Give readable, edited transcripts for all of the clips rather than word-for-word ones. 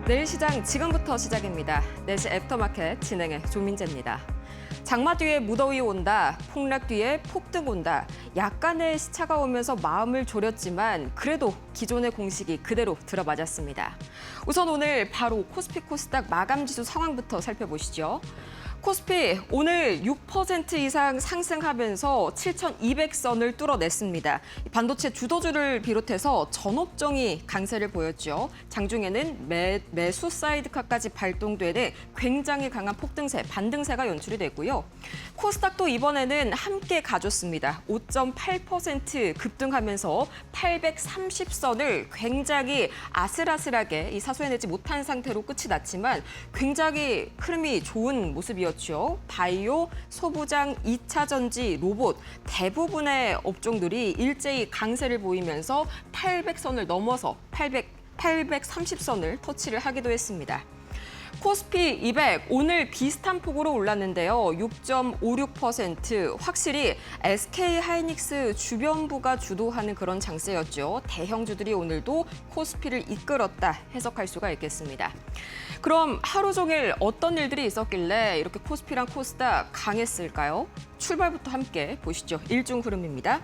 내일 시장 지금부터 시작입니다. 4시 애프터마켓 진행의 조민재입니다. 장마 뒤에 무더위 온다, 폭락 뒤에 폭등 온다. 약간의 시차가 오면서 마음을 졸였지만 그래도 기존의 공식이 그대로 들어맞았습니다. 우선 오늘 바로 코스피 코스닥 마감지수 상황부터 살펴보시죠. 코스피 오늘 6% 이상 상승하면서 7,200선을 뚫어냈습니다. 반도체 주도주를 비롯해서 전업종이 강세를 보였죠. 장중에는 매수 사이드카까지 발동되는 굉장히 강한 폭등세, 반등세가 연출이 됐고요. 코스닥도 이번에는 함께 가졌습니다. 5.8% 급등하면서 830선을 굉장히 아슬아슬하게 이 사소해내지 못한 상태로 끝이 났지만 굉장히 흐름이 좋은 모습이었죠. 바이오, 소부장, 2차 전지, 로봇 대부분의 업종들이 일제히 강세를 보이면서 800선을 넘어서 830선을 터치를 하기도 했습니다. 코스피 200 오늘 비슷한 폭으로 올랐는데요. 6.56% 확실히 SK 하이닉스 주변부가 주도하는 그런 장세였죠. 대형주들이 오늘도 코스피를 이끌었다 해석할 수가 있겠습니다. 그럼 하루 종일 어떤 일들이 있었길래 이렇게 코스피랑 코스닥 강했을까요? 출발부터 함께 보시죠. 일중 흐름입니다.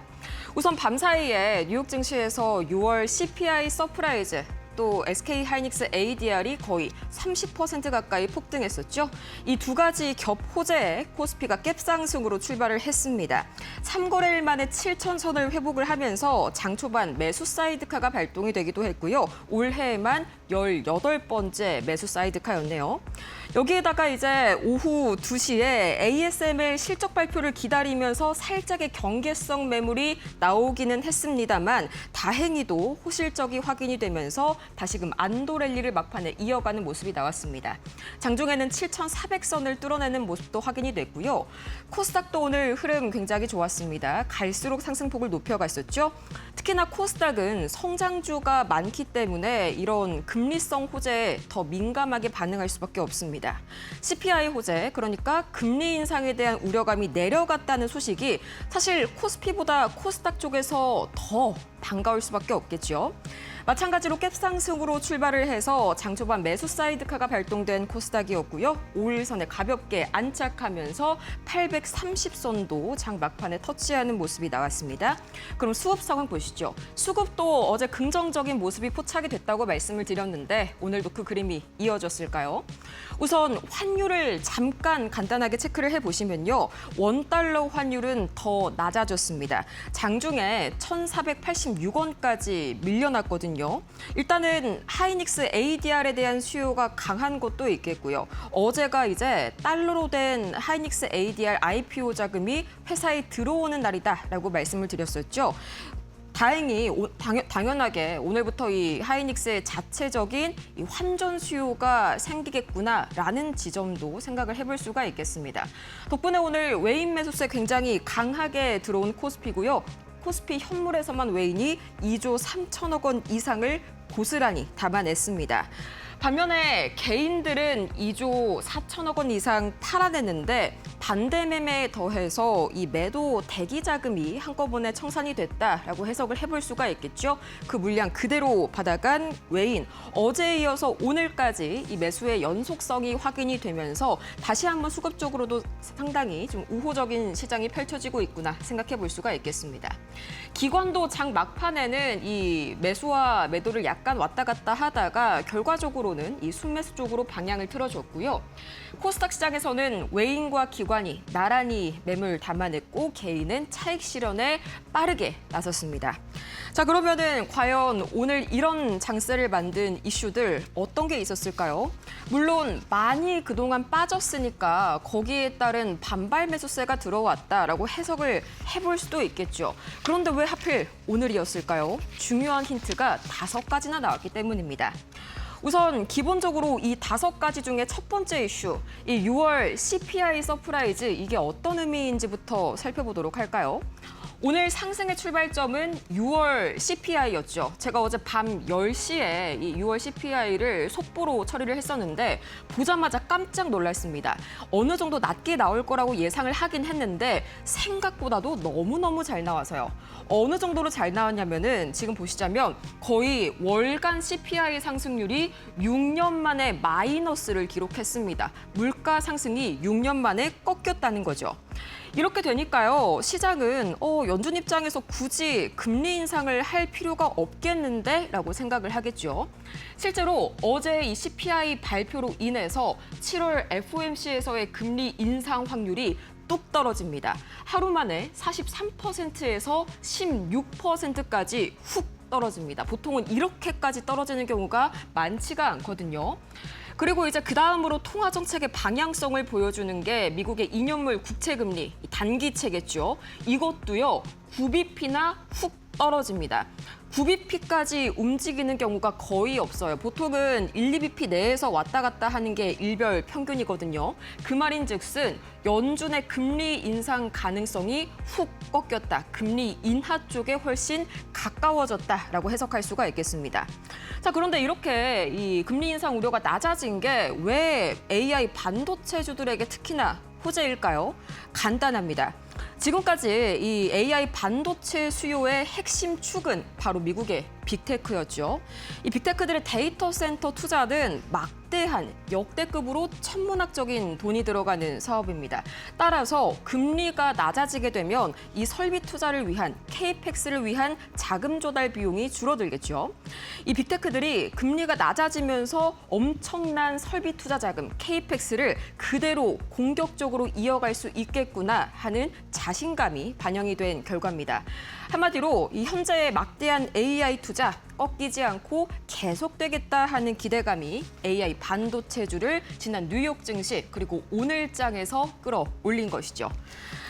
우선 밤사이에 뉴욕 증시에서 6월 CPI 서프라이즈 또 SK 하이닉스 ADR이 거의 30% 가까이 폭등했었죠. 이 두 가지 겹 호재에 코스피가 갭상승으로 출발을 했습니다. 3거래일 만에 7,000선을 회복을 하면서 장 초반 매수 사이드카가 발동이 되기도 했고요. 올해에만 18번째 매수 사이드카였네요. 여기에다가 이제 오후 2시에 ASML 실적 발표를 기다리면서 살짝의 경계성 매물이 나오기는 했습니다만 다행히도 호실적이 확인이 되면서 다시금 안도 랠리를 막판에 이어가는 모습이 나왔습니다. 장중에는 7,400선을 뚫어내는 모습도 확인이 됐고요. 코스닥도 오늘 흐름 굉장히 좋았습니다. 갈수록 상승폭을 높여갔었죠. 특히나 코스닥은 성장주가 많기 때문에 이런 금리성 호재에 더 민감하게 반응할 수밖에 없습니다. CPI 호재, 그러니까 금리 인상에 대한 우려감이 내려갔다는 소식이 사실 코스피보다 코스닥 쪽에서 더 반가울 수밖에 없겠죠. 마찬가지로 갭상승으로 출발을 해서 장초반 매수 사이드카가 발동된 코스닥이었고요. 5일선에 가볍게 안착하면서 830선도 장 막판에 터치하는 모습이 나왔습니다. 그럼 수급 상황 보시죠. 수급도 어제 긍정적인 모습이 포착이 됐다고 말씀을 드렸는데 오늘도 그 그림이 이어졌을까요? 우선 환율을 잠깐 간단하게 체크를 해보시면요. 원달러 환율은 더 낮아졌습니다. 장중에 1,486원까지 밀려났거든요. 일단은 하이닉스 ADR에 대한 수요가 강한 것도 있겠고요. 어제가 이제 달러로 된 하이닉스 ADR IPO 자금이 회사에 들어오는 날이다라고 말씀을 드렸었죠. 다행히 당연하게 오늘부터 이 하이닉스의 자체적인 이 환전 수요가 생기겠구나라는 지점도 생각을 해볼 수가 있겠습니다. 덕분에 오늘 외인 매수세 굉장히 강하게 들어온 코스피고요. 코스피 현물에서만 외인이 2조 3천억 원 이상을 고스란히 담아냈습니다. 반면에 개인들은 2조 4천억 원 이상 탈환했는데 반대 매매에 더해서 이 매도 대기 자금이 한꺼번에 청산이 됐다라고 해석을 해볼 수가 있겠죠. 그 물량 그대로 받아간 외인. 어제에 이어서 오늘까지 이 매수의 연속성이 확인이 되면서 다시 한번 수급 쪽으로도 상당히 좀 우호적인 시장이 펼쳐지고 있구나 생각해 볼 수가 있겠습니다. 기관도 장 막판에는 이 매수와 매도를 약간 왔다 갔다 하다가 결과적으로는 이 순매수 쪽으로 방향을 틀어줬고요. 코스닥 시장에서는 외인과 기관이 나란히 매물 담아냈고 개인은 차익 실현에 빠르게 나섰습니다. 자, 그러면은 과연 오늘 이런 장세를 만든 이슈들 어떤 게 있었을까요? 물론 많이 그동안 빠졌으니까 거기에 따른 반발 매수세가 들어왔다라고 해석을 해볼 수도 있겠죠. 그런데 왜 하필 오늘이었을까요? 중요한 힌트가 5가지나 나왔기 때문입니다. 우선 기본적으로 이 5가지 중에 첫 번째 이슈, 이 6월 CPI 서프라이즈, 이게 어떤 의미인지부터 살펴보도록 할까요? 오늘 상승의 출발점은 6월 CPI였죠. 제가 어제 밤 10시에 이 6월 CPI를 속보로 처리를 했었는데 보자마자 깜짝 놀랐습니다. 어느 정도 낮게 나올 거라고 예상을 하긴 했는데 생각보다도 너무너무 잘 나와서요. 어느 정도로 잘 나왔냐면은 지금 보시자면 거의 월간 CPI 상승률이 6년 만에 마이너스를 기록했습니다. 물가 상승이 6년 만에 꺾였다는 거죠. 이렇게 되니까요, 시장은 연준 입장에서 굳이 금리 인상을 할 필요가 없겠는데? 라고 생각을 하겠죠. 실제로 어제 이 CPI 발표로 인해서 7월 FOMC에서의 금리 인상 확률이 뚝 떨어집니다. 하루 만에 43%에서 16%까지 훅 떨어집니다. 보통은 이렇게까지 떨어지는 경우가 많지가 않거든요. 그리고 이제 그 다음으로 통화 정책의 방향성을 보여주는 게 미국의 2년물 국채금리 단기채겠죠. 이것도요, 9bp나 훅 떨어집니다. 9bp까지 움직이는 경우가 거의 없어요. 보통은 1, 2bp 내에서 왔다 갔다 하는 게 일별 평균이거든요. 그 말인즉슨 연준의 금리 인상 가능성이 훅 꺾였다. 금리 인하 쪽에 훨씬 가까워졌다라고 해석할 수가 있겠습니다. 자, 그런데 이렇게 이 금리 인상 우려가 낮아진 게 왜 AI 반도체주들에게 특히나 호재일까요? 간단합니다. 지금까지 이 AI 반도체 수요의 핵심 축은 바로 미국의 빅테크였죠. 이 빅테크들의 데이터 센터 투자는 막대한 역대급으로 천문학적인 돈이 들어가는 사업입니다. 따라서 금리가 낮아지게 되면 이 설비 투자를 위한 케이펙스를 위한 자금 조달 비용이 줄어들겠죠. 이 빅테크들이 금리가 낮아지면서 엄청난 설비 투자 자금 케이펙스를 그대로 공격적으로 이어갈 수 있겠구나 하는 자신감이 반영이 된 결과입니다. 한마디로 이 현재의 막대한 AI 투자 꺾이지 않고 계속되겠다 하는 기대감이 AI 반도체주를 지난 뉴욕 증시 그리고 오늘장에서 끌어올린 것이죠.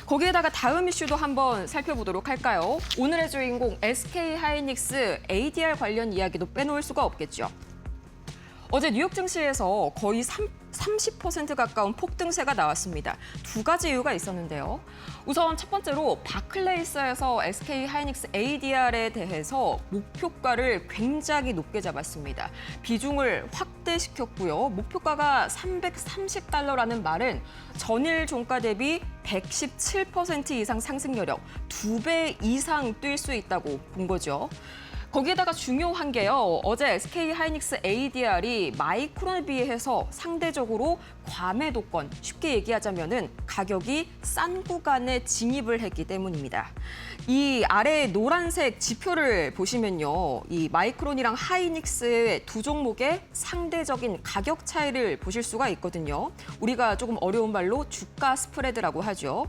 거기에다가 다음 이슈도 한번 살펴보도록 할까요? 오늘의 주인공 SK 하이닉스 ADR 관련 이야기도 빼놓을 수가 없겠죠. 어제 뉴욕 증시에서 거의 30% 가까운 폭등세가 나왔습니다. 두 가지 이유가 있었는데요. 우선 첫 번째로 바클레이스에서 SK 하이닉스 ADR에 대해서 목표가를 굉장히 높게 잡았습니다. 비중을 확대시켰고요. 목표가가 $330라는 말은 전일 종가 대비 117% 이상 상승 여력, 2배 이상 뛸 수 있다고 본 거죠. 거기에다가 중요한 게요. 어제 SK 하이닉스 ADR이 마이크론에 비해서 상대적으로 과매도권, 쉽게 얘기하자면은 가격이 싼 구간에 진입을 했기 때문입니다. 이 아래 노란색 지표를 보시면요. 이 마이크론이랑 하이닉스의 두 종목의 상대적인 가격 차이를 보실 수가 있거든요. 우리가 조금 어려운 말로 주가 스프레드라고 하죠.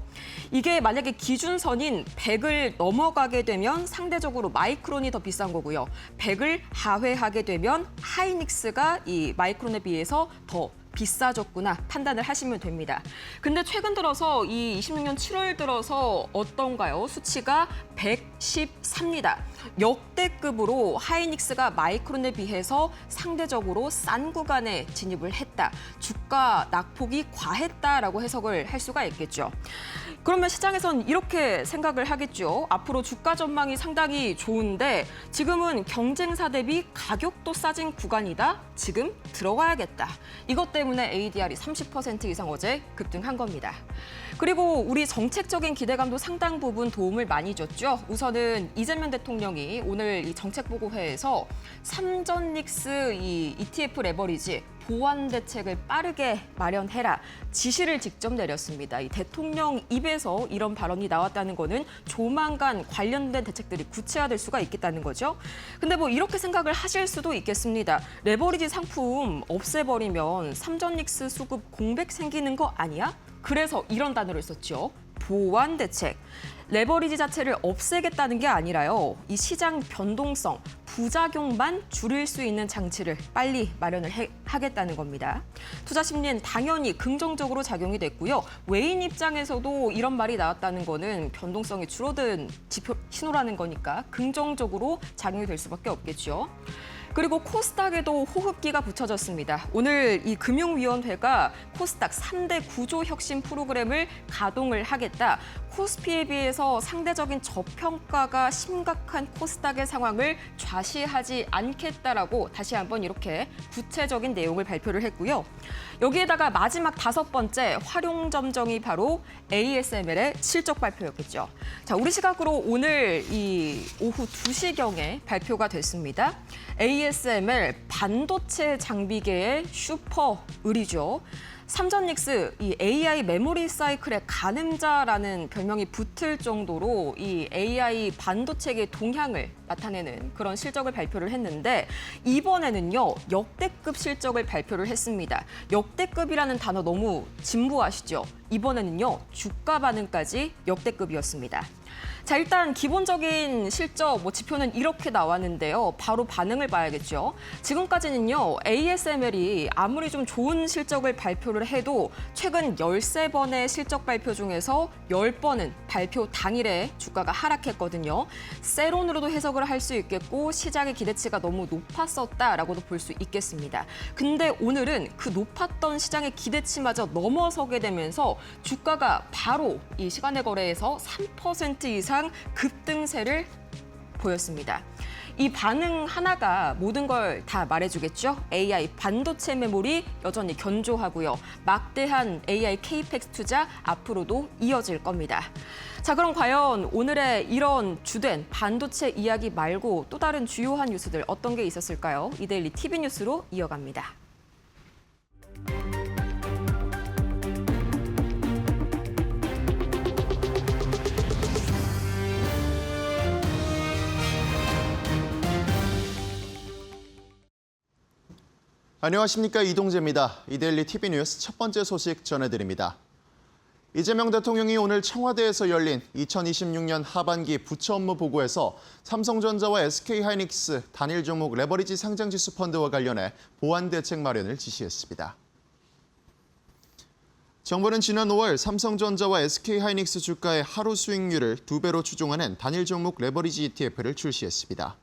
이게 만약에 기준선인 100을 넘어가게 되면 상대적으로 마이크론이 더 비싼 거고요. 100을 하회하게 되면 하이닉스가 이 마이크론에 비해서 더 비싸졌구나 판단을 하시면 됩니다. 근데 최근 들어서 이 26년 7월 들어서 어떤가요? 수치가 114입니다. 역대급으로 하이닉스가 마이크론에 비해서 상대적으로 싼 구간에 진입을 했다. 주가 낙폭이 과했다라고 해석을 할 수가 있겠죠. 그러면 시장에선 이렇게 생각을 하겠죠. 앞으로 주가 전망이 상당히 좋은데 지금은 경쟁사 대비 가격도 싸진 구간이다. 지금 들어가야겠다. 이것 때문에 ADR이 30% 이상 어제 급등한 겁니다. 그리고 우리 정책적인 기대감도 상당 부분 도움을 많이 줬죠. 우선은 이재명 대통령이 오늘 이 정책보고회에서 삼전닉스 이 ETF 레버리지 보완 대책을 빠르게 마련해라 지시를 직접 내렸습니다. 이 대통령 입에서 이런 발언이 나왔다는 거는 조만간 관련된 대책들이 구체화될 수가 있겠다는 거죠. 근데 뭐 이렇게 생각을 하실 수도 있겠습니다. 레버리지 상품 없애버리면 삼전닉스 수급 공백 생기는 거 아니야? 그래서 이런 단어를 썼죠. 보완 대책. 레버리지 자체를 없애겠다는 게 아니라요. 이 시장 변동성, 부작용만 줄일 수 있는 장치를 빨리 마련을 하겠다는 겁니다. 투자 심리는 당연히 긍정적으로 작용이 됐고요. 외인 입장에서도 이런 말이 나왔다는 거는 변동성이 줄어든 지표 신호라는 거니까 긍정적으로 작용이 될 수밖에 없겠죠. 그리고 코스닥에도 호흡기가 붙여졌습니다. 오늘 이 금융위원회가 코스닥 3대 구조 혁신 프로그램을 가동을 하겠다. 코스피에 비해서 상대적인 저평가가 심각한 코스닥의 상황을 좌시하지 않겠다라고 다시 한번 이렇게 구체적인 내용을 발표를 했고요. 여기에다가 마지막 5번째 활용점정이 바로 ASML의 실적 발표였겠죠. 자, 우리 시각으로 오늘 이 오후 2시경에 발표가 됐습니다. ASML 반도체 장비계의 슈퍼 을이죠. 삼전닉스 이 AI 메모리 사이클의 가늠자라는 별명이 붙을 정도로 이 AI 반도체계의 동향을 나타내는 그런 실적을 발표를 했는데 이번에는요 역대급 실적을 발표를 했습니다. 역대급이라는 단어 너무 진부하시죠? 이번에는요 주가 반응까지 역대급이었습니다. 자, 일단 기본적인 실적 지표는 이렇게 나왔는데요. 바로 반응을 봐야겠죠. 지금까지는요. ASML이 아무리 좀 좋은 실적을 발표를 해도 최근 13번의 실적 발표 중에서 10번은 발표 당일에 주가가 하락했거든요. 세론으로도 해석을 할 수 있겠고 시장의 기대치가 너무 높았었다라고도 볼 수 있겠습니다. 근데 오늘은 그 높았던 시장의 기대치마저 넘어서게 되면서 주가가 바로 이 시간의 거래에서 3% 이상 급등세를 보였습니다. 이 반응 하나가 모든 걸 다 말해주겠죠. AI 반도체 메모리 여전히 견조하고요. 막대한 AI CAPEX 투자 앞으로도 이어질 겁니다. 자, 그럼 과연 오늘의 이런 주된 반도체 이야기 말고 또 다른 주요한 뉴스들 어떤 게 있었을까요? 이데일리 TV 뉴스로 이어갑니다. 안녕하십니까, 이동재입니다. 이데일리 TV 뉴스 첫 번째 소식 전해드립니다. 이재명 대통령이 오늘 청와대에서 열린 2026년 하반기 부처 업무 보고에서 삼성전자와 SK하이닉스 단일 종목 레버리지 상장지수 펀드와 관련해 보완 대책 마련을 지시했습니다. 정부는 지난 5월 삼성전자와 SK하이닉스 주가의 하루 수익률을 2배로 추종하는 단일 종목 레버리지 ETF를 출시했습니다.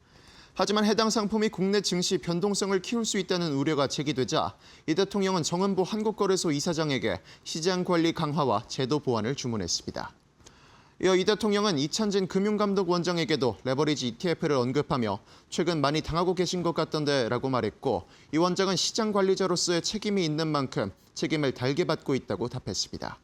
하지만 해당 상품이 국내 증시 변동성을 키울 수 있다는 우려가 제기되자 이 대통령은 정은보 한국거래소 이사장에게 시장 관리 강화와 제도 보완을 주문했습니다. 이어 이 대통령은 이찬진 금융감독원장에게도 레버리지 ETF를 언급하며 최근 많이 당하고 계신 것 같던데라고 말했고 이 원장은 시장 관리자로서의 책임이 있는 만큼 책임을 달게 받고 있다고 답했습니다.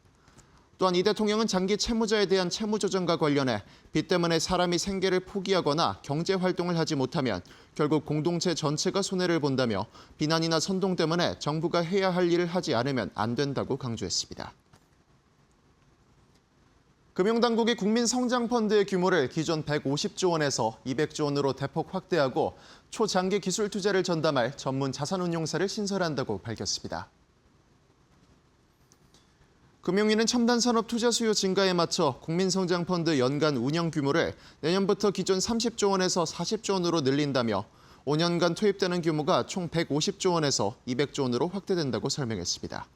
또한 이 대통령은 장기 채무자에 대한 채무 조정과 관련해 빚 때문에 사람이 생계를 포기하거나 경제 활동을 하지 못하면 결국 공동체 전체가 손해를 본다며 비난이나 선동 때문에 정부가 해야 할 일을 하지 않으면 안 된다고 강조했습니다. 금융당국이 국민성장펀드의 규모를 기존 150조 원에서 200조 원으로 대폭 확대하고 초장기 기술 투자를 전담할 전문 자산운용사를 신설한다고 밝혔습니다. 금융위는 첨단산업 투자 수요 증가에 맞춰 국민성장펀드 연간 운영 규모를 내년부터 기존 30조 원에서 40조 원으로 늘린다며 5년간 투입되는 규모가 총 150조 원에서 200조 원으로 확대된다고 설명했습니다.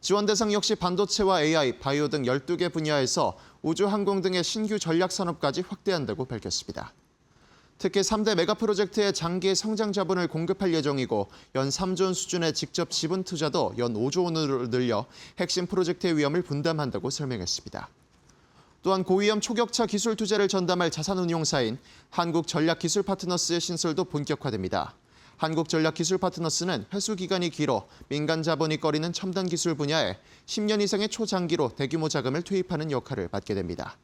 지원 대상 역시 반도체와 AI, 바이오 등 12개 분야에서 우주, 항공 등의 신규 전략산업까지 확대한다고 밝혔습니다. 특히 3대 메가 프로젝트의 장기 성장 자본을 공급할 예정이고 연 3조 원 수준의 직접 지분 투자도 연 5조 원으로 늘려 핵심 프로젝트의 위험을 분담한다고 설명했습니다. 또한 고위험 초격차 기술 투자를 전담할 자산운용사인 한국전략기술파트너스의 신설도 본격화됩니다. 한국전략기술파트너스는 회수 기간이 길어 민간 자본이 꺼리는 첨단 기술 분야에 10년 이상의 초장기로 대규모 자금을 투입하는 역할을 맡게 됩니다.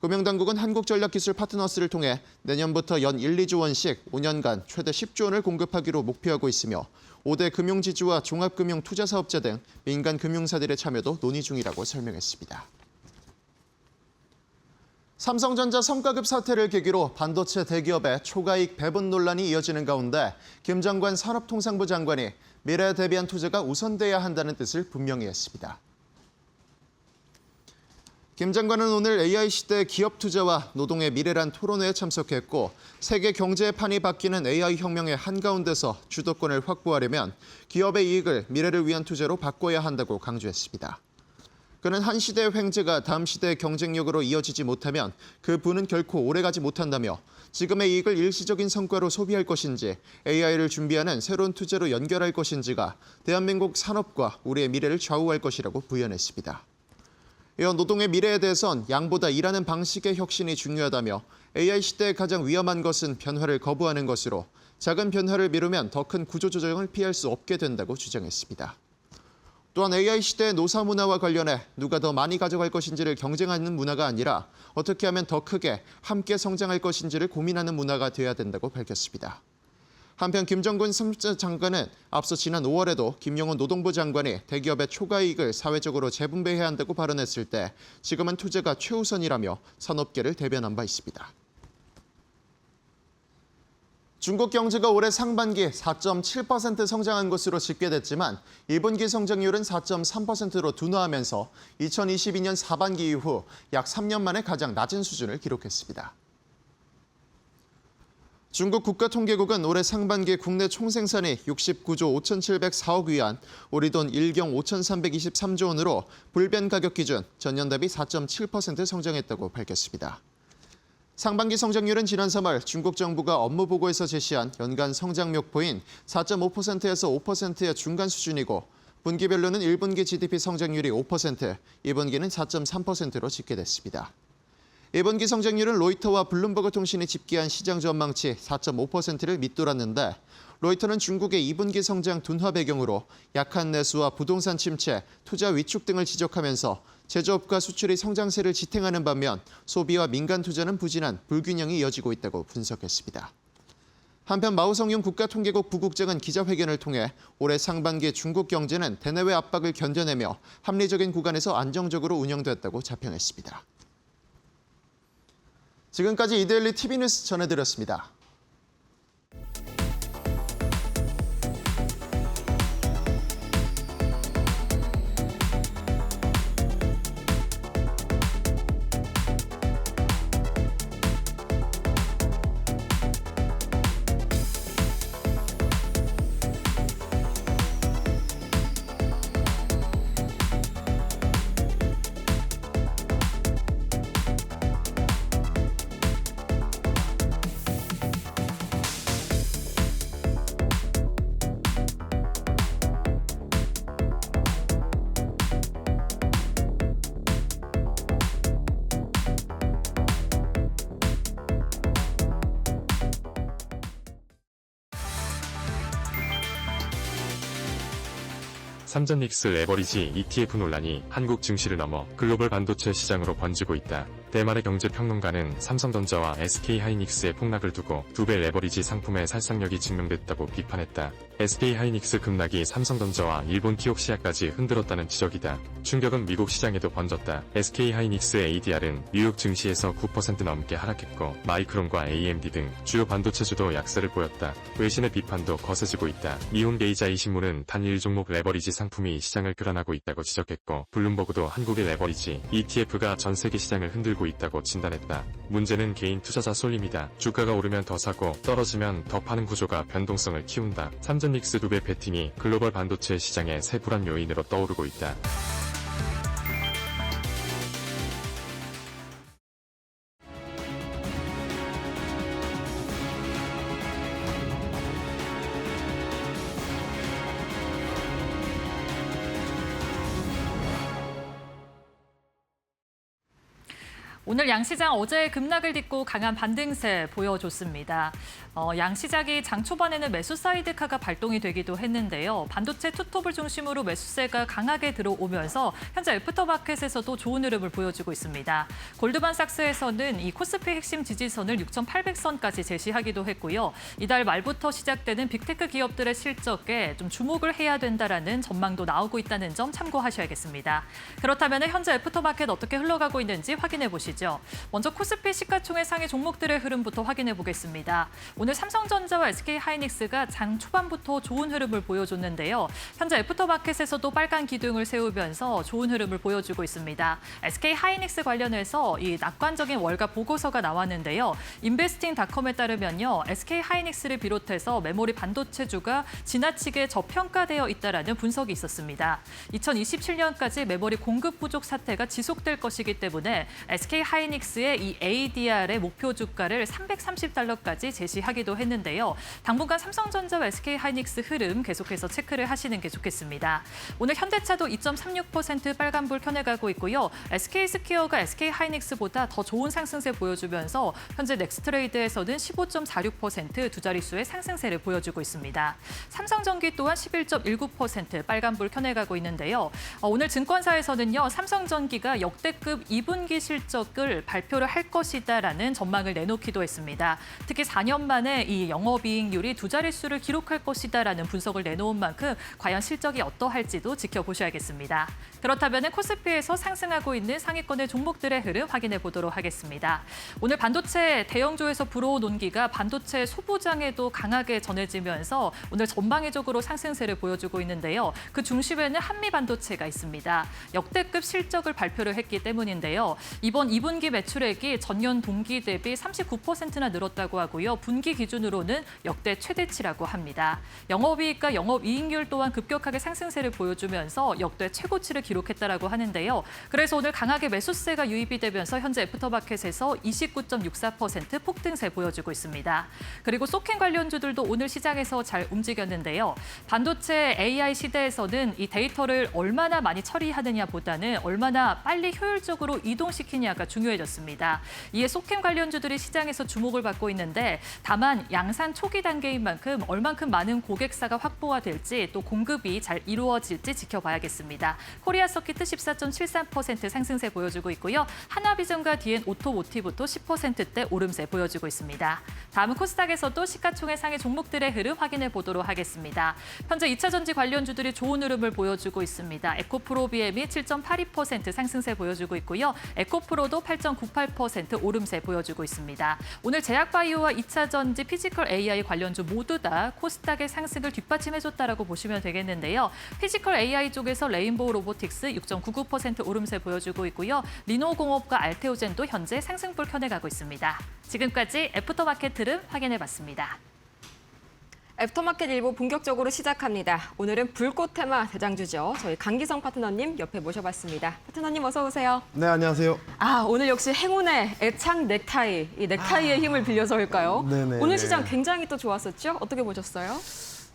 금융당국은 한국전략기술파트너스를 통해 내년부터 연 1, 2조 원씩 5년간 최대 10조 원을 공급하기로 목표하고 있으며 5대 금융지주와 종합금융투자사업자 등 민간 금융사들의 참여도 논의 중이라고 설명했습니다. 삼성전자 성과급 사태를 계기로 반도체 대기업의 초가익 배분 논란이 이어지는 가운데 김정관 산업통상부 장관이 미래에 대비한 투자가 우선돼야 한다는 뜻을 분명히 했습니다. 김 장관은 오늘 AI 시대 기업 투자와 노동의 미래란 토론회에 참석했고 세계 경제의 판이 바뀌는 AI 혁명의 한가운데서 주도권을 확보하려면 기업의 이익을 미래를 위한 투자로 바꿔야 한다고 강조했습니다. 그는 한 시대의 횡재가 다음 시대의 경쟁력으로 이어지지 못하면 그 부는 결코 오래가지 못한다며 지금의 이익을 일시적인 성과로 소비할 것인지 AI를 준비하는 새로운 투자로 연결할 것인지가 대한민국 산업과 우리의 미래를 좌우할 것이라고 부연했습니다. 이어 노동의 미래에 대해선 양보다 일하는 방식의 혁신이 중요하다며 AI 시대의 가장 위험한 것은 변화를 거부하는 것으로 작은 변화를 미루면 더 큰 구조조정을 피할 수 없게 된다고 주장했습니다. 또한 AI 시대의 노사 문화와 관련해 누가 더 많이 가져갈 것인지를 경쟁하는 문화가 아니라 어떻게 하면 더 크게 함께 성장할 것인지를 고민하는 문화가 되어야 된다고 밝혔습니다. 한편 김정근 사무장관은 앞서 지난 5월에도 김용훈 노동부 장관이 대기업의 초과이익을 사회적으로 재분배해야 한다고 발언했을 때 지금은 투자가 최우선이라며 산업계를 대변한 바 있습니다. 중국 경제가 올해 상반기 4.7% 성장한 것으로 집계됐지만 2분기 성장률은 4.3%로 둔화하면서 2022년 사반기 이후 약 3년 만에 가장 낮은 수준을 기록했습니다. 중국 국가통계국은 올해 상반기 국내 총생산이 69조 5,704억 위안, 우리 돈 1경 5,323조 원으로 불변 가격 기준 전년 대비 4.7% 성장했다고 밝혔습니다. 상반기 성장률은 지난 3월 중국 정부가 업무 보고에서 제시한 연간 성장 목표인 4.5%에서 5%의 중간 수준이고 분기별로는 1분기 GDP 성장률이 5%, 2분기는 4.3%로 집계됐습니다. 1분기 성장률은 로이터와 블룸버그 통신이 집계한 시장 전망치 4.5%를 밑돌았는데 로이터는 중국의 2분기 성장 둔화 배경으로 약한 내수와 부동산 침체, 투자 위축 등을 지적하면서 제조업과 수출이 성장세를 지탱하는 반면 소비와 민간 투자는 부진한 불균형이 이어지고 있다고 분석했습니다. 한편 마오성용 국가통계국 부국장은 기자회견을 통해 올해 상반기 중국 경제는 대내외 압박을 견뎌내며 합리적인 구간에서 안정적으로 운영됐다고 자평했습니다. 지금까지 이데일리 TV뉴스 전해드렸습니다. 삼전닉스 레버리지 ETF 논란이 한국 증시를 넘어 글로벌 반도체 시장으로 번지고 있다. 대만의 경제평론가는 삼성전자와 SK하이닉스의 폭락을 두고 2배 레버리지 상품의 살상력이 증명됐다고 비판했다. SK하이닉스 급락이 삼성전자와 일본 키옥시아까지 흔들었다는 지적이다. 충격은 미국 시장에도 번졌다. SK하이닉스의 ADR은 뉴욕 증시에서 9% 넘게 하락했고 마이크론과 AMD 등 주요 반도체주도 약세를 보였다. 외신의 비판도 거세지고 있다. 니혼게이자이 신문은 단일 종목 레버리지 상품이 시장을 교란하고 있다고 지적했고 블룸버그도 한국의 레버리지 ETF가 전 세계 시장을 흔들고 있다고 진단했다. 문제는 개인 투자자 쏠림이다. 주가가 오르면 더 사고 떨어지면 더 파는 구조가 변동성을 키운다. 삼전닉스 2배 베팅이 글로벌 반도체 시장의 새 불안 요인으로 떠오르고 있다. 오늘 양시장 어제 급락을 딛고 강한 반등세 보여줬습니다. 양시장이 장 초반에는 매수 사이드카가 발동이 되기도 했는데요. 반도체 투톱을 중심으로 매수세가 강하게 들어오면서 현재 애프터마켓에서도 좋은 흐름을 보여주고 있습니다. 골드만삭스에서는 이 코스피 핵심 지지선을 6,800선까지 제시하기도 했고요. 이달 말부터 시작되는 빅테크 기업들의 실적에 좀 주목을 해야 된다라는 전망도 나오고 있다는 점 참고하셔야겠습니다. 그렇다면 현재 애프터마켓 어떻게 흘러가고 있는지 확인해 보시죠. 먼저 코스피 시가총액 상위 종목들의 흐름부터 확인해 보겠습니다. 오늘 삼성전자와 SK하이닉스가 장 초반부터 좋은 흐름을 보여줬는데요. 현재 애프터마켓에서도 빨간 기둥을 세우면서 좋은 흐름을 보여주고 있습니다. SK하이닉스 관련해서 이 낙관적인 월가 보고서가 나왔는데요. 인베스팅닷컴에 따르면요. SK하이닉스를 비롯해서 메모리 반도체주가 지나치게 저평가되어 있다라는 분석이 있었습니다. 2027년까지 메모리 공급 부족 사태가 지속될 것이기 때문에 SK 하이닉스의 이 ADR의 목표 주가를 $330까지 제시하기도 했는데요. 당분간 삼성전자와 SK 하이닉스 흐름 계속해서 체크를 하시는 게 좋겠습니다. 오늘 현대차도 2.36% 빨간불 켜내가고 있고요. SK스퀘어가 SK 하이닉스보다 더 좋은 상승세 보여주면서 현재 넥스트레이드에서는 15.46% 두 자릿수의 상승세를 보여주고 있습니다. 삼성전기 또한 11.19% 빨간불 켜내가고 있는데요. 오늘 증권사에서는요, 삼성전기가 역대급 2분기 실적을 발표를 할 것이다라는 전망을 내놓기도 했습니다. 특히 4년 만에 이 영업이익률이 두 자릿수를 기록할 것이다라는 분석을 내놓은 만큼 과연 실적이 어떠할지도 지켜보셔야겠습니다. 그렇다면 코스피에서 상승하고 있는 상위권의 종목들의 흐름 확인해 보도록 하겠습니다. 오늘 반도체 대형주에서 불어온 온기가 반도체 소부장에도 강하게 전해지면서 오늘 전방위적으로 상승세를 보여주고 있는데요. 그 중심에는 한미반도체가 있습니다. 역대급 실적을 발표를 했기 때문인데요. 이번 2분기 매출액이 전년 동기 대비 39%나 늘었다고 하고요. 분기 기준으로는 역대 최대치라고 합니다. 영업이익과 영업이익률 또한 급격하게 상승세를 보여주면서 역대 최고치를 기록했다라고 하는데요. 그래서 오늘 강하게 매수세가 유입이 되면서 현재 애프터마켓에서 29.64% 폭등세 보여주고 있습니다. 그리고 소킹 관련주들도 오늘 시장에서 잘 움직였는데요. 반도체 AI 시대에서는 이 데이터를 얼마나 많이 처리하느냐보다는 얼마나 빨리 효율적으로 이동시키냐가 중요해졌습니다. 이에 소킹 관련주들이 시장에서 주목을 받고 있는데 다만 양산 초기 단계인 만큼 얼만큼 많은 고객사가 확보가 될지 또 공급이 잘 이루어질지 지켜봐야겠습니다. 코리아 서키트 14.73% 상승세 보여주고 있고요. 하나비전과 디엔 오토모티브도 10%대 오름세 보여주고 있습니다. 다음은 코스닥에서도 시가총액 상위 종목들의 흐름 확인해 보도록 하겠습니다. 현재 2차 전지 관련주들이 좋은 흐름을 보여주고 있습니다. 에코프로비엠이 7.82% 상승세 보여주고 있고요. 에코프로도 8.98% 오름세 보여주고 있습니다. 오늘 제약바이오와 2차 전지 피지컬 AI 관련주 모두 다 코스닥의 상승을 뒷받침해줬다라고 보시면 되겠는데요. 피지컬 AI 쪽에서 레인보우 로보틱스 6.99% 오름세 보여주고 있고요. 리노공업과 알테오젠도 현재 상승불 켜내가고 있습니다. 지금까지 애프터마켓 흐름 확인해봤습니다. 애프터마켓 일부 본격적으로 시작합니다. 오늘은 불꽃 테마 대장주죠. 저희 강기성 파트너님 옆에 모셔봤습니다. 파트너님 어서 오세요. 네, 안녕하세요. 오늘 역시 행운의 애착 넥타이, 이 넥타이의 힘을 빌려서일까요? 네네. 오늘 시장 굉장히 또 좋았었죠? 어떻게 보셨어요?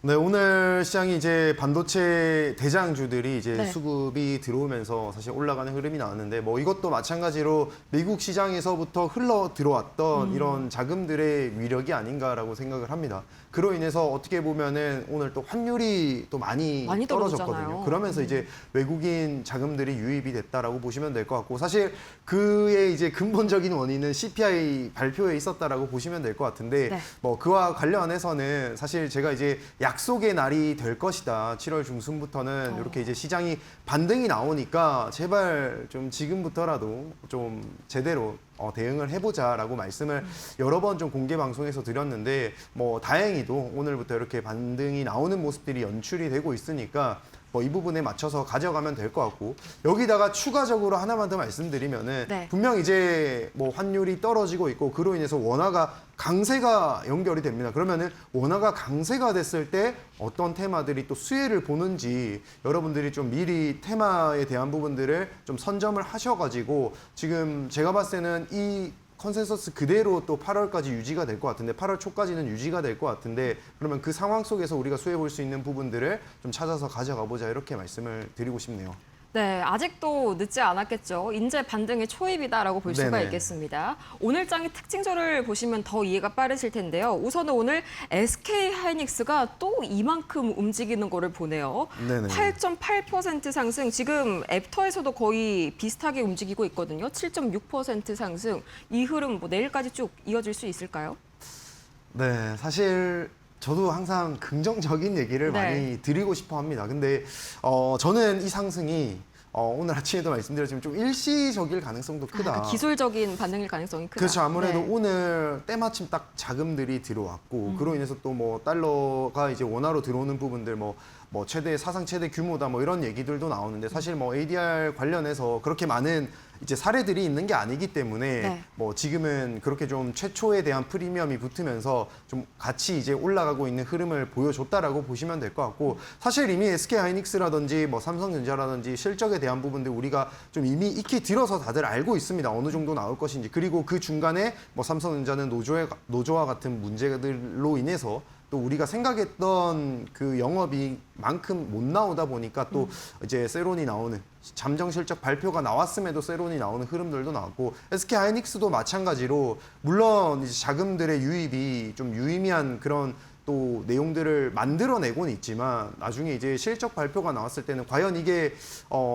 네, 오늘 시장이 이제 반도체 대장주들이 이제 네. 수급이 들어오면서 사실 올라가는 흐름이 나왔는데 뭐 이것도 마찬가지로 미국 시장에서부터 흘러 들어왔던 이런 자금들의 위력이 아닌가라고 생각을 합니다. 그로 인해서 어떻게 보면은 오늘 또 환율이 또 많이 떨어졌거든요. 떨어졌잖아요. 그러면서 이제 외국인 자금들이 유입이 됐다라고 보시면 될 것 같고 사실 그의 이제 근본적인 원인은 CPI 발표에 있었다라고 보시면 될 것 같은데 네. 뭐 그와 관련해서는 사실 제가 이제 약속의 날이 될 것이다. 7월 중순부터는 이렇게 이제 시장이 반등이 나오니까 제발 좀 지금부터라도 좀 제대로 대응을 해보자라고 말씀을 여러 번 좀 공개 방송에서 드렸는데 뭐 다행히도 오늘부터 이렇게 반등이 나오는 모습들이 연출이 되고 있으니까 뭐 이 부분에 맞춰서 가져가면 될 것 같고 여기다가 추가적으로 하나만 더 말씀드리면은 네. 분명 이제 뭐 환율이 떨어지고 있고 그로 인해서 원화가 강세가 연결이 됩니다. 그러면은 원화가 강세가 됐을 때 어떤 테마들이 또 수혜를 보는지 여러분들이 좀 미리 테마에 대한 부분들을 좀 선점을 하셔가지고 지금 제가 봤을 때는 이 컨센서스 그대로 또 8월까지 유지가 될 것 같은데 8월 초까지는 유지가 될 것 같은데 그러면 그 상황 속에서 우리가 수혜 볼 수 있는 부분들을 좀 찾아서 가져가 보자 이렇게 말씀을 드리고 싶네요. 네, 아직도 늦지 않았겠죠. 인재 반등의 초입이다라고 볼 수가 네네. 있겠습니다. 오늘 장의 특징조를 보시면 더 이해가 빠르실 텐데요. 우선은 오늘 SK 하이닉스가 또 이만큼 움직이는 거를 보네요. 네네. 8.8% 상승, 지금 애프터에서도 거의 비슷하게 움직이고 있거든요. 7.6% 상승. 이 흐름 뭐 내일까지 쭉 이어질 수 있을까요? 네, 사실 저도 항상 긍정적인 얘기를 네. 많이 드리고 싶어 합니다. 근데 저는 이 상승이 오늘 아침에도 말씀드렸지만 좀 일시적일 가능성도 크다. 그러니까 기술적인 반응일 가능성이 크다. 그렇죠. 아무래도 네. 오늘 때마침 딱 자금들이 들어왔고 그로 인해서 또 뭐 달러가 이제 원화로 들어오는 부분들 뭐 최대 사상 최대 규모다 뭐 이런 얘기들도 나오는데 사실 뭐 ADR 관련해서 그렇게 많은 이제 사례들이 있는 게 아니기 때문에 네. 뭐 지금은 그렇게 좀 최초에 대한 프리미엄이 붙으면서 좀 같이 이제 올라가고 있는 흐름을 보여줬다라고 보시면 될 것 같고 사실 이미 SK하이닉스라든지 뭐 삼성전자라든지 실적에 대한 부분들 우리가 좀 이미 익히 들어서 다들 알고 있습니다. 어느 정도 나올 것인지 그리고 그 중간에 뭐 삼성전자는 노조와 같은 문제들로 인해서 또 우리가 생각했던 그 영업이 만큼 못 나오다 보니까 또 이제 세론이 나오는 잠정 실적 발표가 나왔음에도 세론이 나오는 흐름들도 나왔고 SK하이닉스도 마찬가지로 물론 이제 자금들의 유입이 좀 유의미한 그런 또 내용들을 만들어내고는 있지만 나중에 이제 실적 발표가 나왔을 때는 과연 이게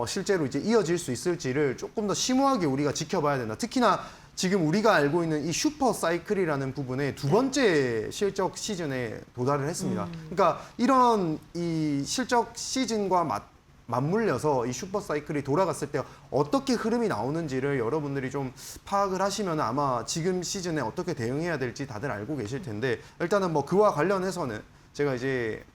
실제로 이제 이어질 수 있을지를 조금 더 심오하게 우리가 지켜봐야 된다. 특히나 지금 우리가 알고 있는 이 슈퍼 사이클이라는 부분에 두 번째 실적 시즌에 도달을 했습니다. 그러니까 이런 이 실적 시즌과 맞물려서 이 슈퍼 사이클이 돌아갔을 때 어떻게 흐름이 나오는지를 여러분들이 좀 파악을 하시면 아마 지금 시즌에 어떻게 대응해야 될지 다들 알고 계실 텐데 일단은 뭐 그와 관련해서는 제가 이제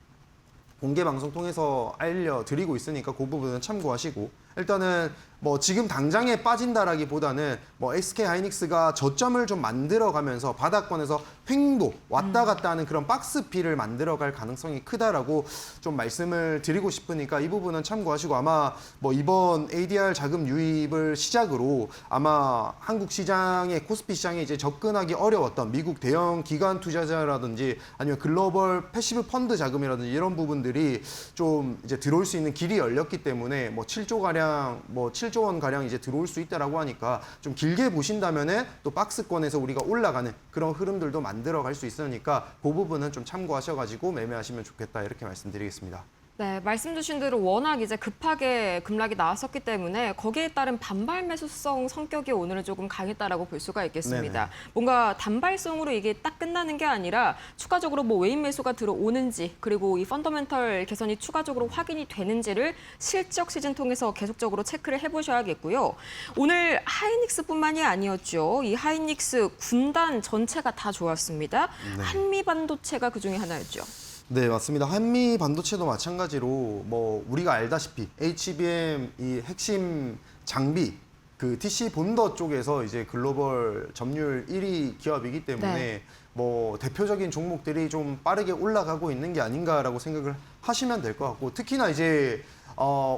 공개 방송 통해서 알려드리고 있으니까 그 부분은 참고하시고 일단은 뭐 지금 당장에 빠진다라기보다는 뭐 SK하이닉스가 저점을 좀 만들어가면서 바닥권에서 횡보 왔다 갔다 하는 그런 박스피를 만들어갈 가능성이 크다라고 좀 말씀을 드리고 싶으니까 이 부분은 참고하시고 아마 뭐 이번 ADR 자금 유입을 시작으로 아마 한국 시장에 코스피 시장에 이제 접근하기 어려웠던 미국 대형 기관 투자자라든지 아니면 글로벌 패시브 펀드 자금이라든지 이런 부분들이 좀 이제 들어올 수 있는 길이 열렸기 때문에 뭐 7조 가량 뭐 7조 원 가량 이제 들어올 수 있다라고 하니까 좀 길게 보신다면은 또 박스권에서 우리가 올라가는 그런 흐름들도 만들어 갈 수 있으니까 그 부분은 좀 참고하셔가지고 매매하시면 좋겠다 이렇게 말씀드리겠습니다. 네, 말씀 주신 대로 워낙 이제 급하게 급락이 나왔었기 때문에 거기에 따른 반발 매수성 성격이 오늘은 조금 강했다라고 볼 수가 있겠습니다. 네네. 뭔가 단발성으로 이게 딱 끝나는 게 아니라 추가적으로 뭐 외인 매수가 들어오는지 그리고 이 펀더멘털 개선이 추가적으로 확인이 되는지를 실적 시즌 통해서 계속적으로 체크를 해보셔야겠고요. 오늘 하이닉스뿐만이 아니었죠. 이 하이닉스 군단 전체가 다 좋았습니다. 한미반도체가 그중에 하나였죠. 네, 맞습니다. 한미 반도체도 마찬가지로 뭐 우리가 알다시피 HBM 이 핵심 장비 그 TC 본더 쪽에서 이제 글로벌 점유율 1위 기업이기 때문에 네. 뭐 대표적인 종목들이 좀 빠르게 올라가고 있는 게 아닌가라고 생각을 하시면 될 것 같고 특히나 이제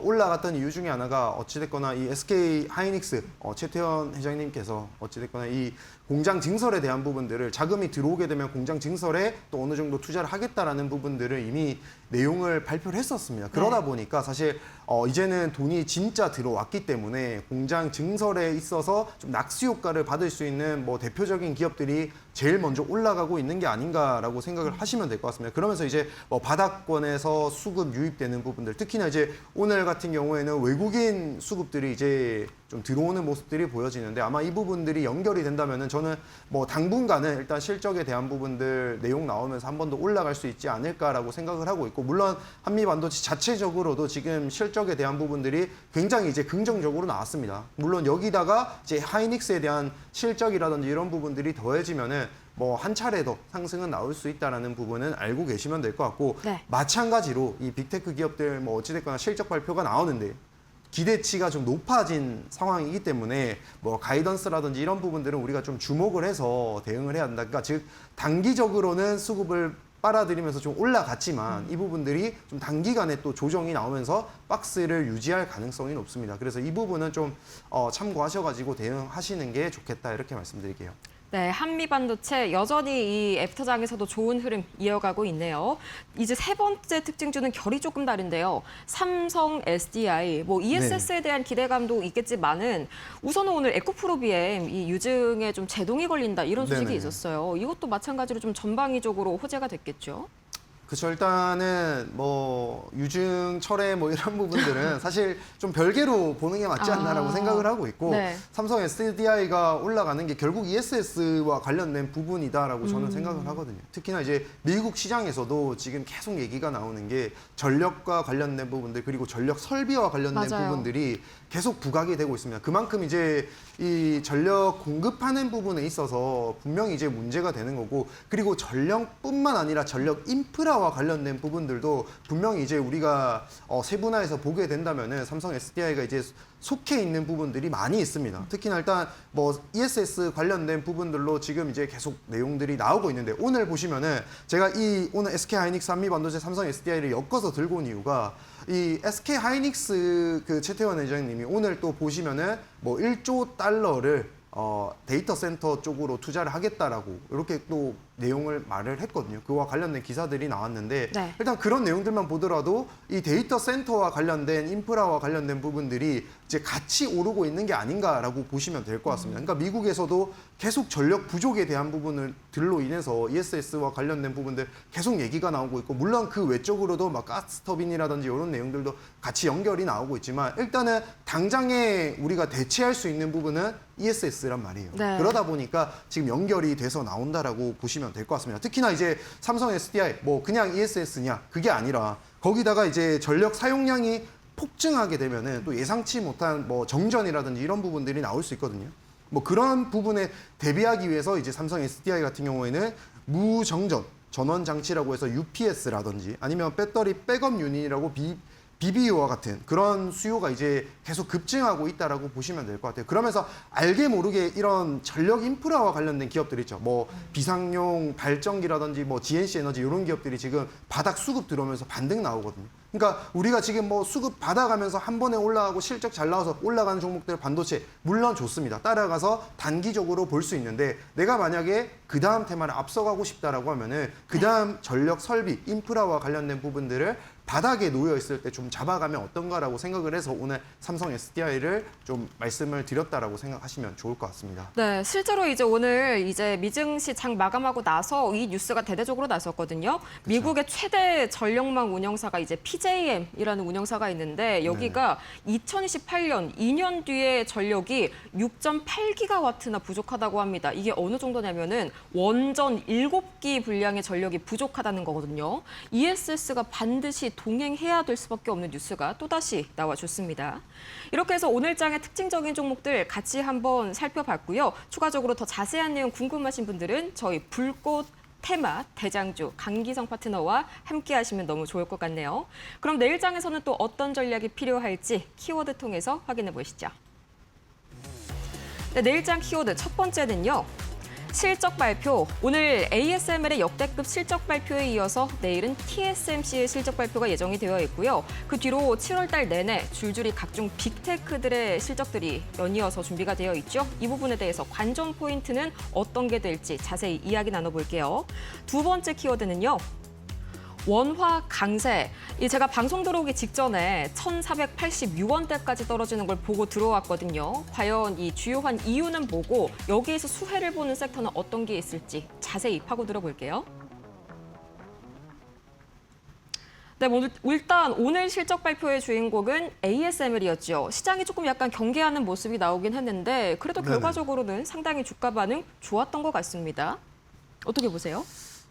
올라갔던 이유 중에 하나가 어찌됐거나 이 SK하이닉스 최태원 회장님께서 어찌됐거나 이 공장 증설에 대한 부분들을 자금이 들어오게 되면 공장 증설에 또 어느 정도 투자를 하겠다라는 부분들을 이미 내용을 발표를 했었습니다. 그러다 보니까 사실 이제는 돈이 진짜 들어왔기 때문에 공장 증설에 있어서 좀 낙수 효과를 받을 수 있는 뭐 대표적인 기업들이 제일 먼저 올라가고 있는 게 아닌가라고 생각을 하시면 될 것 같습니다. 그러면서 이제 뭐 바닥권에서 수급 유입되는 부분들 특히나 이제 오늘 같은 경우에는 외국인 수급들이 이제 좀 들어오는 모습들이 보여지는데 아마 이 부분들이 연결이 된다면은 저는 뭐 당분간은 일단 실적에 대한 부분들 내용 나오면서 한 번 더 올라갈 수 있지 않을까라고 생각을 하고 있고 물론 한미 반도체 자체적으로도 지금 실적에 대한 부분들이 굉장히 이제 긍정적으로 나왔습니다. 물론 여기다가 이제 하이닉스에 대한 실적이라든지 이런 부분들이 더해지면은 뭐 한 차례 더 상승은 나올 수 있다라는 부분은 알고 계시면 될 것 같고 네. 마찬가지로 이 빅테크 기업들 뭐 어찌됐거나 실적 발표가 나오는데 기대치가 좀 높아진 상황이기 때문에 뭐 가이던스라든지 이런 부분들은 우리가 좀 주목을 해서 대응을 해야 한다. 그러니까 즉 단기적으로는 수급을 빨아들이면서 좀 올라갔지만 이 부분들이 좀 단기간에 또 조정이 나오면서 박스를 유지할 가능성이 높습니다. 그래서 이 부분은 좀 참고하셔가지고 대응하시는 게 좋겠다 이렇게 말씀드릴게요. 네, 한미반도체 여전히 이 애프터장에서도 좋은 흐름 이어가고 있네요. 이제 세 번째 특징주는 결이 조금 다른데요. 삼성 SDI, 뭐 ESS에 대한 기대감도 있겠지만은 우선은 오늘 에코프로비엠 이 유증에 좀 제동이 걸린다 이런 소식이 네네. 있었어요. 이것도 마찬가지로 좀 전방위적으로 호재가 됐겠죠. 그렇죠. 일단은 뭐 유증 철회 뭐 이런 부분들은 사실 좀 별개로 보는 게 맞지 않나라고 생각을 하고 있고 네. 삼성 SDI가 올라가는 게 결국 ESS와 관련된 부분이다라고 저는 생각을 하거든요. 특히나 이제 미국 시장에서도 지금 계속 얘기가 나오는 게 전력과 관련된 부분들 그리고 전력 설비와 관련된 맞아요. 부분들이 계속 부각이 되고 있습니다. 그만큼 이제 이 전력 공급하는 부분에 있어서 분명히 이제 문제가 되는 거고 그리고 전력뿐만 아니라 전력 인프라 인프라와 관련된 부분들도 분명히 이제 우리가 세분화해서 보게 된다면은 삼성 SDI가 이제 속해 있는 부분들이 많이 있습니다. 특히나 일단 뭐 ESS 관련된 부분들로 지금 이제 계속 내용들이 나오고 있는데 오늘 보시면은 제가 오늘 SK 하이닉스 한미 반도체 삼성 SDI를 엮어서 들고 온 이유가 이 SK 하이닉스 그 최태원 회장님이 오늘 또 보시면은 뭐 1조 달러를 데이터 센터 쪽으로 투자를 하겠다라고 이렇게 또 내용을 말을 했거든요. 그와 관련된 기사들이 나왔는데 네. 일단 그런 내용들만 보더라도 이 데이터 센터와 관련된 인프라와 관련된 부분들이 이제 같이 오르고 있는 게 아닌가라고 보시면 될 것 같습니다. 그러니까 미국에서도 계속 전력 부족에 대한 부분들로 인해서 ESS와 관련된 부분들 계속 얘기가 나오고 있고 물론 그 외적으로도 막 가스터빈이라든지 이런 내용들도 같이 연결이 나오고 있지만 일단은 당장에 우리가 대체할 수 있는 부분은 ESS란 말이에요. 네. 그러다 보니까 지금 연결이 돼서 나온다라고 보시면 될 것 같습니다. 특히나 이제 삼성 SDI 뭐 그냥 ESS냐 그게 아니라 거기다가 이제 전력 사용량이 폭증하게 되면은 또 예상치 못한 뭐 정전이라든지 이런 부분들이 나올 수 있거든요. 뭐 그런 부분에 대비하기 위해서 이제 삼성 SDI 같은 경우에는 무정전 전원 장치라고 해서 UPS라든지 아니면 배터리 백업 유닛이라고 BBU와 같은 그런 수요가 이제 계속 급증하고 있다라고 보시면 될 것 같아요. 그러면서 알게 모르게 이런 전력 인프라와 관련된 기업들 있죠. 뭐 비상용 발전기라든지 뭐 GNC 에너지 이런 기업들이 지금 바닥 수급 들어오면서 반등 나오거든요. 그러니까 우리가 지금 뭐 수급 받아가면서 한 번에 올라가고 실적 잘 나와서 올라가는 종목들 반도체 물론 좋습니다. 따라가서 단기적으로 볼 수 있는데 내가 만약에 그 다음 테마를 앞서가고 싶다라고 하면은 그 다음 전력 설비 인프라와 관련된 부분들을 바닥에 놓여 있을 때 좀 잡아가면 어떤가라고 생각을 해서 오늘 삼성 SDI를 좀 말씀을 드렸다라고 생각하시면 좋을 것 같습니다. 네, 실제로 이제 오늘 이제 미증시 장 마감하고 나서 이 뉴스가 대대적으로 나섰거든요. 미국의 최대 전력망 운영사가 이제 PJM이라는 운영사가 있는데 여기가 2028년 2년 뒤에 전력이 6.8기가와트나 부족하다고 합니다. 이게 어느 정도냐면은 원전 7기 분량의 전력이 부족하다는 거거든요. ESS가 반드시 동행해야 될 수밖에 없는 뉴스가 또다시 나와줬습니다. 이렇게 해서 오늘 장의 특징적인 종목들 같이 한번 살펴봤고요. 추가적으로 더 자세한 내용 궁금하신 분들은 저희 불꽃 테마 대장주 강기성 파트너와 함께 하시면 너무 좋을 것 같네요. 그럼 내일 장에서는 또 어떤 전략이 필요할지 키워드 통해서 확인해 보시죠. 네, 내일 장 키워드 첫 번째는요. 실적 발표. 오늘 ASML의 역대급 실적 발표에 이어서 내일은 TSMC의 실적 발표가 예정이 되어 있고요. 그 뒤로 7월 달 내내 줄줄이 각종 빅테크들의 실적들이 연이어서 준비가 되어 있죠. 이 부분에 대해서 관전 포인트는 어떤 게 될지 자세히 이야기 나눠볼게요. 두 번째 키워드는요. 원화 강세. 제가 방송 들어오기 직전에 1,486원대까지 떨어지는 걸 보고 들어왔거든요. 과연 이 주요한 이유는 뭐고 여기에서 수혜를 보는 섹터는 어떤 게 있을지 자세히 파고 들어볼게요. 네, 일단 오늘 실적 발표의 주인공은 ASML이었죠. 시장이 조금 약간 경계하는 모습이 나오긴 했는데 그래도 결과적으로는 상당히 주가 반응 좋았던 것 같습니다. 어떻게 보세요?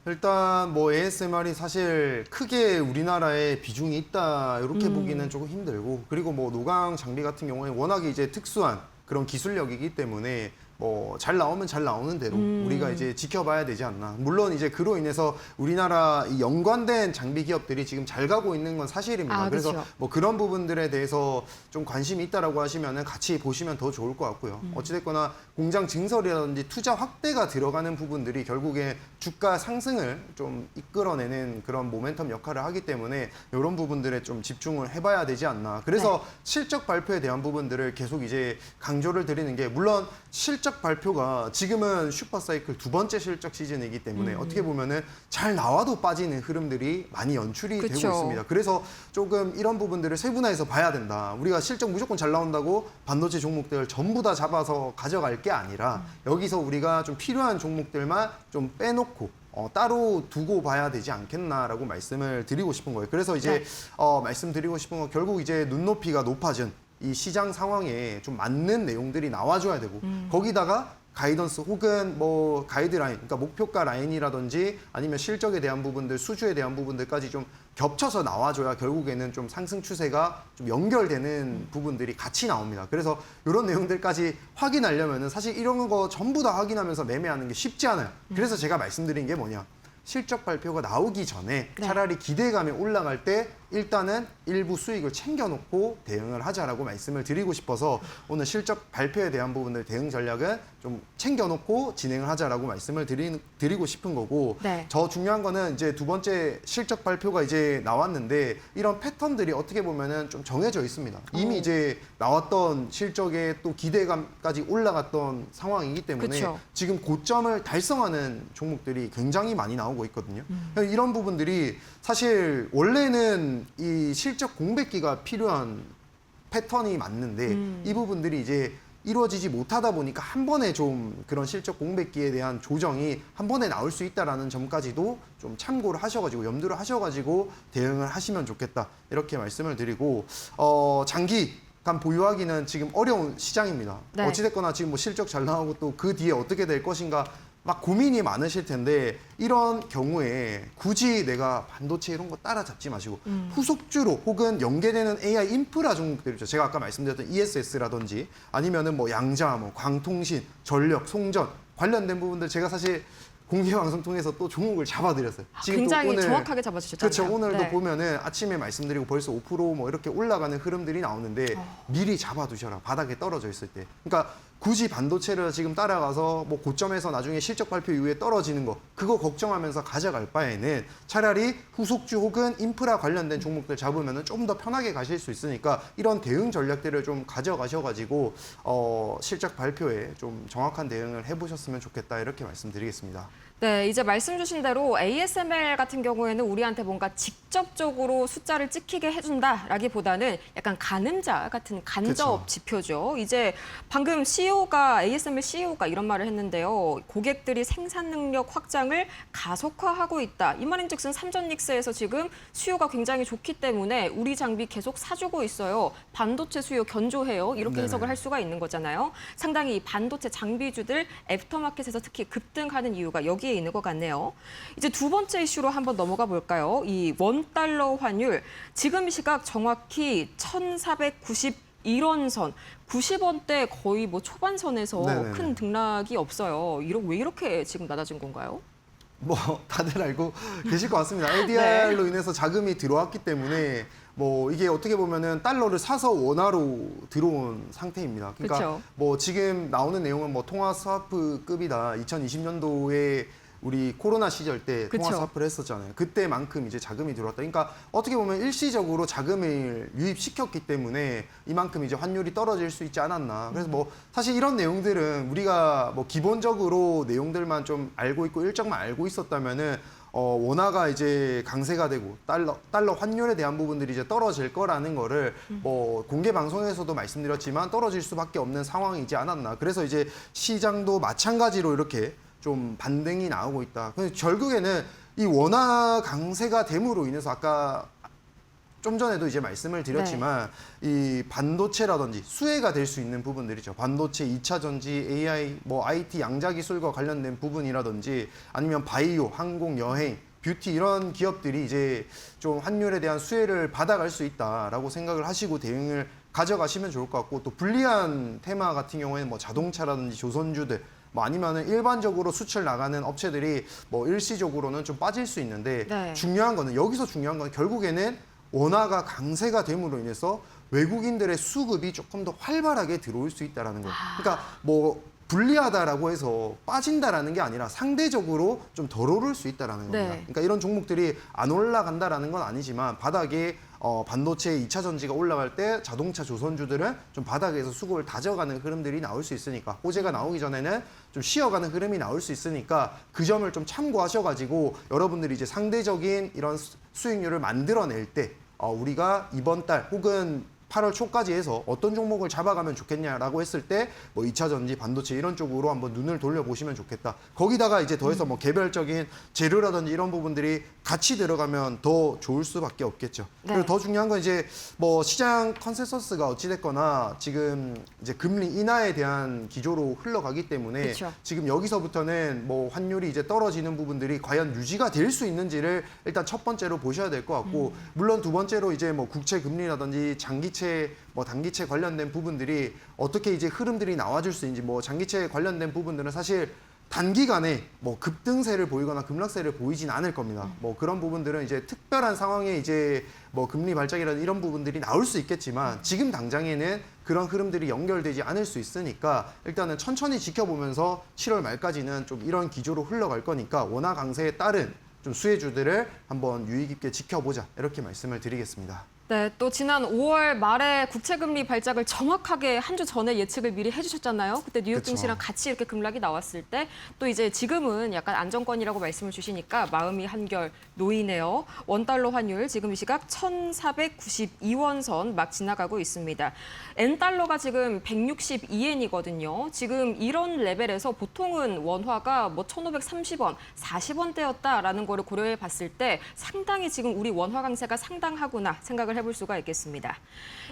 일단 뭐 ASMR이 사실 크게 우리나라에 비중이 있다 이렇게 보기는 조금 힘들고 그리고 뭐 노광 장비 같은 경우에 워낙에 이제 특수한 그런 기술력이기 때문에 뭐 잘 나오면 잘 나오는 대로 우리가 이제 지켜봐야 되지 않나. 물론 이제 그로 인해서 우리나라 이 연관된 장비 기업들이 지금 잘 가고 있는 건 사실입니다. 그래서 그렇죠. 뭐 그런 부분들에 대해서 좀 관심이 있다라고 하시면은 같이 보시면 더 좋을 것 같고요. 어찌됐거나 공장 증설이라든지 투자 확대가 들어가는 부분들이 결국에 주가 상승을 좀 이끌어내는 그런 모멘텀 역할을 하기 때문에 이런 부분들에 좀 집중을 해봐야 되지 않나. 그래서 실적 발표에 대한 부분들을 계속 이제 강조를 드리는 게 물론 실적 발표가 지금은 슈퍼사이클 두 번째 실적 시즌이기 때문에 어떻게 보면은 잘 나와도 빠지는 흐름들이 많이 연출이 그쵸. 되고 있습니다. 그래서 조금 이런 부분들을 세분화해서 봐야 된다. 우리가 실적 무조건 잘 나온다고 반도체 종목들 전부 다 잡아서 가져갈 게 아니라 여기서 우리가 좀 필요한 종목들만 좀 빼놓고 따로 두고 봐야 되지 않겠나라고 말씀을 드리고 싶은 거예요. 그래서 이제 말씀드리고 싶은 건 결국 이제 눈높이가 높아진 이 시장 상황에 좀 맞는 내용들이 나와줘야 되고 거기다가 가이던스 혹은 뭐 가이드라인, 그러니까 목표가 라인이라든지 아니면 실적에 대한 부분들, 수주에 대한 부분들까지 좀 겹쳐서 나와줘야 결국에는 좀 상승 추세가 좀 연결되는 부분들이 같이 나옵니다. 그래서 이런 내용들까지 확인하려면은 사실 이런 거 전부 다 확인하면서 매매하는 게 쉽지 않아요. 그래서 제가 말씀드린 게 뭐냐. 실적 발표가 나오기 전에 네. 차라리 기대감이 올라갈 때 일단은 일부 수익을 챙겨놓고 대응을 하자라고 말씀을 드리고 싶어서 오늘 실적 발표에 대한 부분들 대응 전략은 좀 챙겨놓고 진행을 하자라고 말씀을 드리고 싶은 거고 네. 더 중요한 거는 이제 두 번째 실적 발표가 이제 나왔는데 이런 패턴들이 어떻게 보면은 좀 정해져 있습니다. 이미 이제 나왔던 실적에 또 기대감까지 올라갔던 상황이기 때문에 그쵸. 지금 고점을 달성하는 종목들이 굉장히 많이 나오고 있거든요. 이런 부분들이 사실 원래는 이 실적 공백기가 필요한 패턴이 맞는데 이 부분들이 이제 이루어지지 못하다 보니까 한 번에 좀 그런 실적 공백기에 대한 조정이 한 번에 나올 수 있다라는 점까지도 좀 참고를 하셔가지고 염두를 하셔가지고 대응을 하시면 좋겠다 이렇게 말씀을 드리고 장기간 보유하기는 지금 어려운 시장입니다. 네. 어찌됐거나 지금 뭐 실적 잘 나오고 또 그 뒤에 어떻게 될 것인가 막 고민이 많으실 텐데 이런 경우에 굳이 내가 반도체 이런 거 따라잡지 마시고 후속주로 혹은 연계되는 AI 인프라 종목들이죠. 제가 아까 말씀드렸던 ESS라든지 아니면은 뭐 양자, 뭐 광통신, 전력, 송전 관련된 부분들 제가 사실 공개 방송 통해서 또 종목을 잡아드렸어요. 지금 또 굉장히 오늘 정확하게 잡아주셨잖아요. 그렇죠. 오늘도 네. 보면은 아침에 말씀드리고 벌써 5%뭐 이렇게 올라가는 흐름들이 나오는데 미리 잡아두셔라. 바닥에 떨어져 있을 때. 그러니까 굳이 반도체를 지금 따라가서 뭐 고점에서 나중에 실적 발표 이후에 떨어지는 거 그거 걱정하면서 가져갈 바에는 차라리 후속주 혹은 인프라 관련된 종목들 잡으면은 좀 더 편하게 가실 수 있으니까 이런 대응 전략들을 좀 가져가셔가지고 실적 발표에 좀 정확한 대응을 해보셨으면 좋겠다 이렇게 말씀드리겠습니다. 네, 이제 말씀 주신 대로 ASML 같은 경우에는 우리한테 뭔가 직접적으로 숫자를 찍히게 해준다라기보다는 약간 가늠자 같은 간접 그쵸. 지표죠. 이제 방금 ASML CEO가 이런 말을 했는데요. 고객들이 생산 능력 확장을 가속화하고 있다. 이 말인즉슨 삼전닉스에서 지금 수요가 굉장히 좋기 때문에 우리 장비 계속 사주고 있어요. 반도체 수요 견조해요. 이렇게 네네. 해석을 할 수가 있는 거잖아요. 상당히 이 반도체 장비주들 애프터마켓에서 특히 급등하는 이유가 여기에 있는 것 같네요. 이제 두 번째 이슈로 한번 넘어가 볼까요? 이 원달러 환율 지금 시각 정확히 1,491원 선, 90원대 거의 뭐 초반선에서 네네네. 큰 등락이 없어요. 왜 이렇게 지금 낮아진 건가요? 뭐 다들 알고 계실 것 같습니다. ADR로 인해서 자금이 들어왔기 때문에 뭐 이게 어떻게 보면은 달러를 사서 원화로 들어온 상태입니다. 그러니까 그쵸. 뭐 지금 나오는 내용은 뭐 통화 스와프급이다. 2020년도에 우리 코로나 시절 때 그쵸. 통화 스와프를 했었잖아요. 그때만큼 이제 자금이 들어왔다. 그러니까 어떻게 보면 일시적으로 자금을 유입시켰기 때문에 이만큼 이제 환율이 떨어질 수 있지 않았나. 그래서 뭐 사실 이런 내용들은 우리가 뭐 기본적으로 내용들만 좀 알고 있고 일정만 알고 있었다면은 원화가 이제 강세가 되고 달러 환율에 대한 부분들이 이제 떨어질 거라는 거를 뭐 공개 방송에서도 말씀드렸지만 떨어질 수밖에 없는 상황이지 않았나. 그래서 이제 시장도 마찬가지로 이렇게 좀 반등이 나오고 있다. 근데 결국에는 이 원화 강세가 됨으로 인해서 아까 좀 전에도 이제 말씀을 드렸지만 이 반도체라든지 수혜가 될 수 있는 부분들이죠. 반도체, 2차 전지, AI, 뭐 IT 양자 기술과 관련된 부분이라든지 아니면 바이오, 항공, 여행, 뷰티 이런 기업들이 이제 좀 환율에 대한 수혜를 받아갈 수 있다라고 생각을 하시고 대응을 가져가시면 좋을 것 같고 또 불리한 테마 같은 경우에는 뭐 자동차라든지 조선주들 뭐 아니면은 일반적으로 수출 나가는 업체들이 뭐 일시적으로는 좀 빠질 수 있는데 네. 중요한 거는 여기서 중요한 건 결국에는 원화가 강세가 됨으로 인해서 외국인들의 수급이 조금 더 활발하게 들어올 수 있다라는 거예요. 그러니까 뭐 불리하다라고 해서 빠진다라는 게 아니라 상대적으로 좀 덜 오를 수 있다라는 겁니다. 네. 그러니까 이런 종목들이 안 올라간다라는 건 아니지만 바닥에 반도체 2차 전지가 올라갈 때 자동차 조선주들은 좀 바닥에서 수급을 다져가는 흐름들이 나올 수 있으니까 호재가 나오기 전에는 좀 쉬어가는 흐름이 나올 수 있으니까 그 점을 좀 참고하셔가지고 여러분들이 이제 상대적인 이런 수익률을 만들어낼 때 우리가 이번 달 혹은 8월 초까지 해서 어떤 종목을 잡아가면 좋겠냐라고 했을 때 뭐 2차 전지, 반도체 이런 쪽으로 한번 눈을 돌려보시면 좋겠다. 거기다가 이제 더해서 뭐 개별적인 재료라든지 이런 부분들이 같이 들어가면 더 좋을 수밖에 없겠죠. 네. 그리고 더 중요한 건 이제 뭐 시장 컨센서스가 어찌됐거나 지금 이제 금리 인하에 대한 기조로 흘러가기 때문에 그쵸. 지금 여기서부터는 뭐 환율이 이제 떨어지는 부분들이 과연 유지가 될 수 있는지를 일단 첫 번째로 보셔야 될 것 같고 물론 두 번째로 이제 뭐 국채 금리라든지 장기채 뭐 단기채 관련된 부분들이 어떻게 이제 흐름들이 나와줄 수 있는지 뭐 장기채 관련된 부분들은 사실 단기간에 뭐 급등세를 보이거나 급락세를 보이진 않을 겁니다. 뭐 그런 부분들은 이제 특별한 상황에 이제 뭐 금리 발작이라든 이런 부분들이 나올 수 있겠지만 지금 당장에는 그런 흐름들이 연결되지 않을 수 있으니까 일단은 천천히 지켜보면서 7월 말까지는 좀 이런 기조로 흘러갈 거니까 원화 강세에 따른 좀 수혜주들을 한번 유의 깊게 지켜보자 이렇게 말씀을 드리겠습니다. 네, 또 지난 5월 말에 국채금리 발작을 정확하게 한 주 전에 예측을 미리 해주셨잖아요. 그때 뉴욕 그쵸. 증시랑 같이 이렇게 급락이 나왔을 때 또 이제 지금은 약간 안정권이라고 말씀을 주시니까 마음이 한결 놓이네요. 원달러 환율 지금 이 시각 1,492원 선 막 지나가고 있습니다. N달러가 지금 162엔이거든요. 지금 이런 레벨에서 보통은 원화가 뭐 1,530원, 40원대였다라는 거를 고려해 봤을 때 상당히 지금 우리 원화 강세가 상당하구나 생각을 해볼 수가 있겠습니다.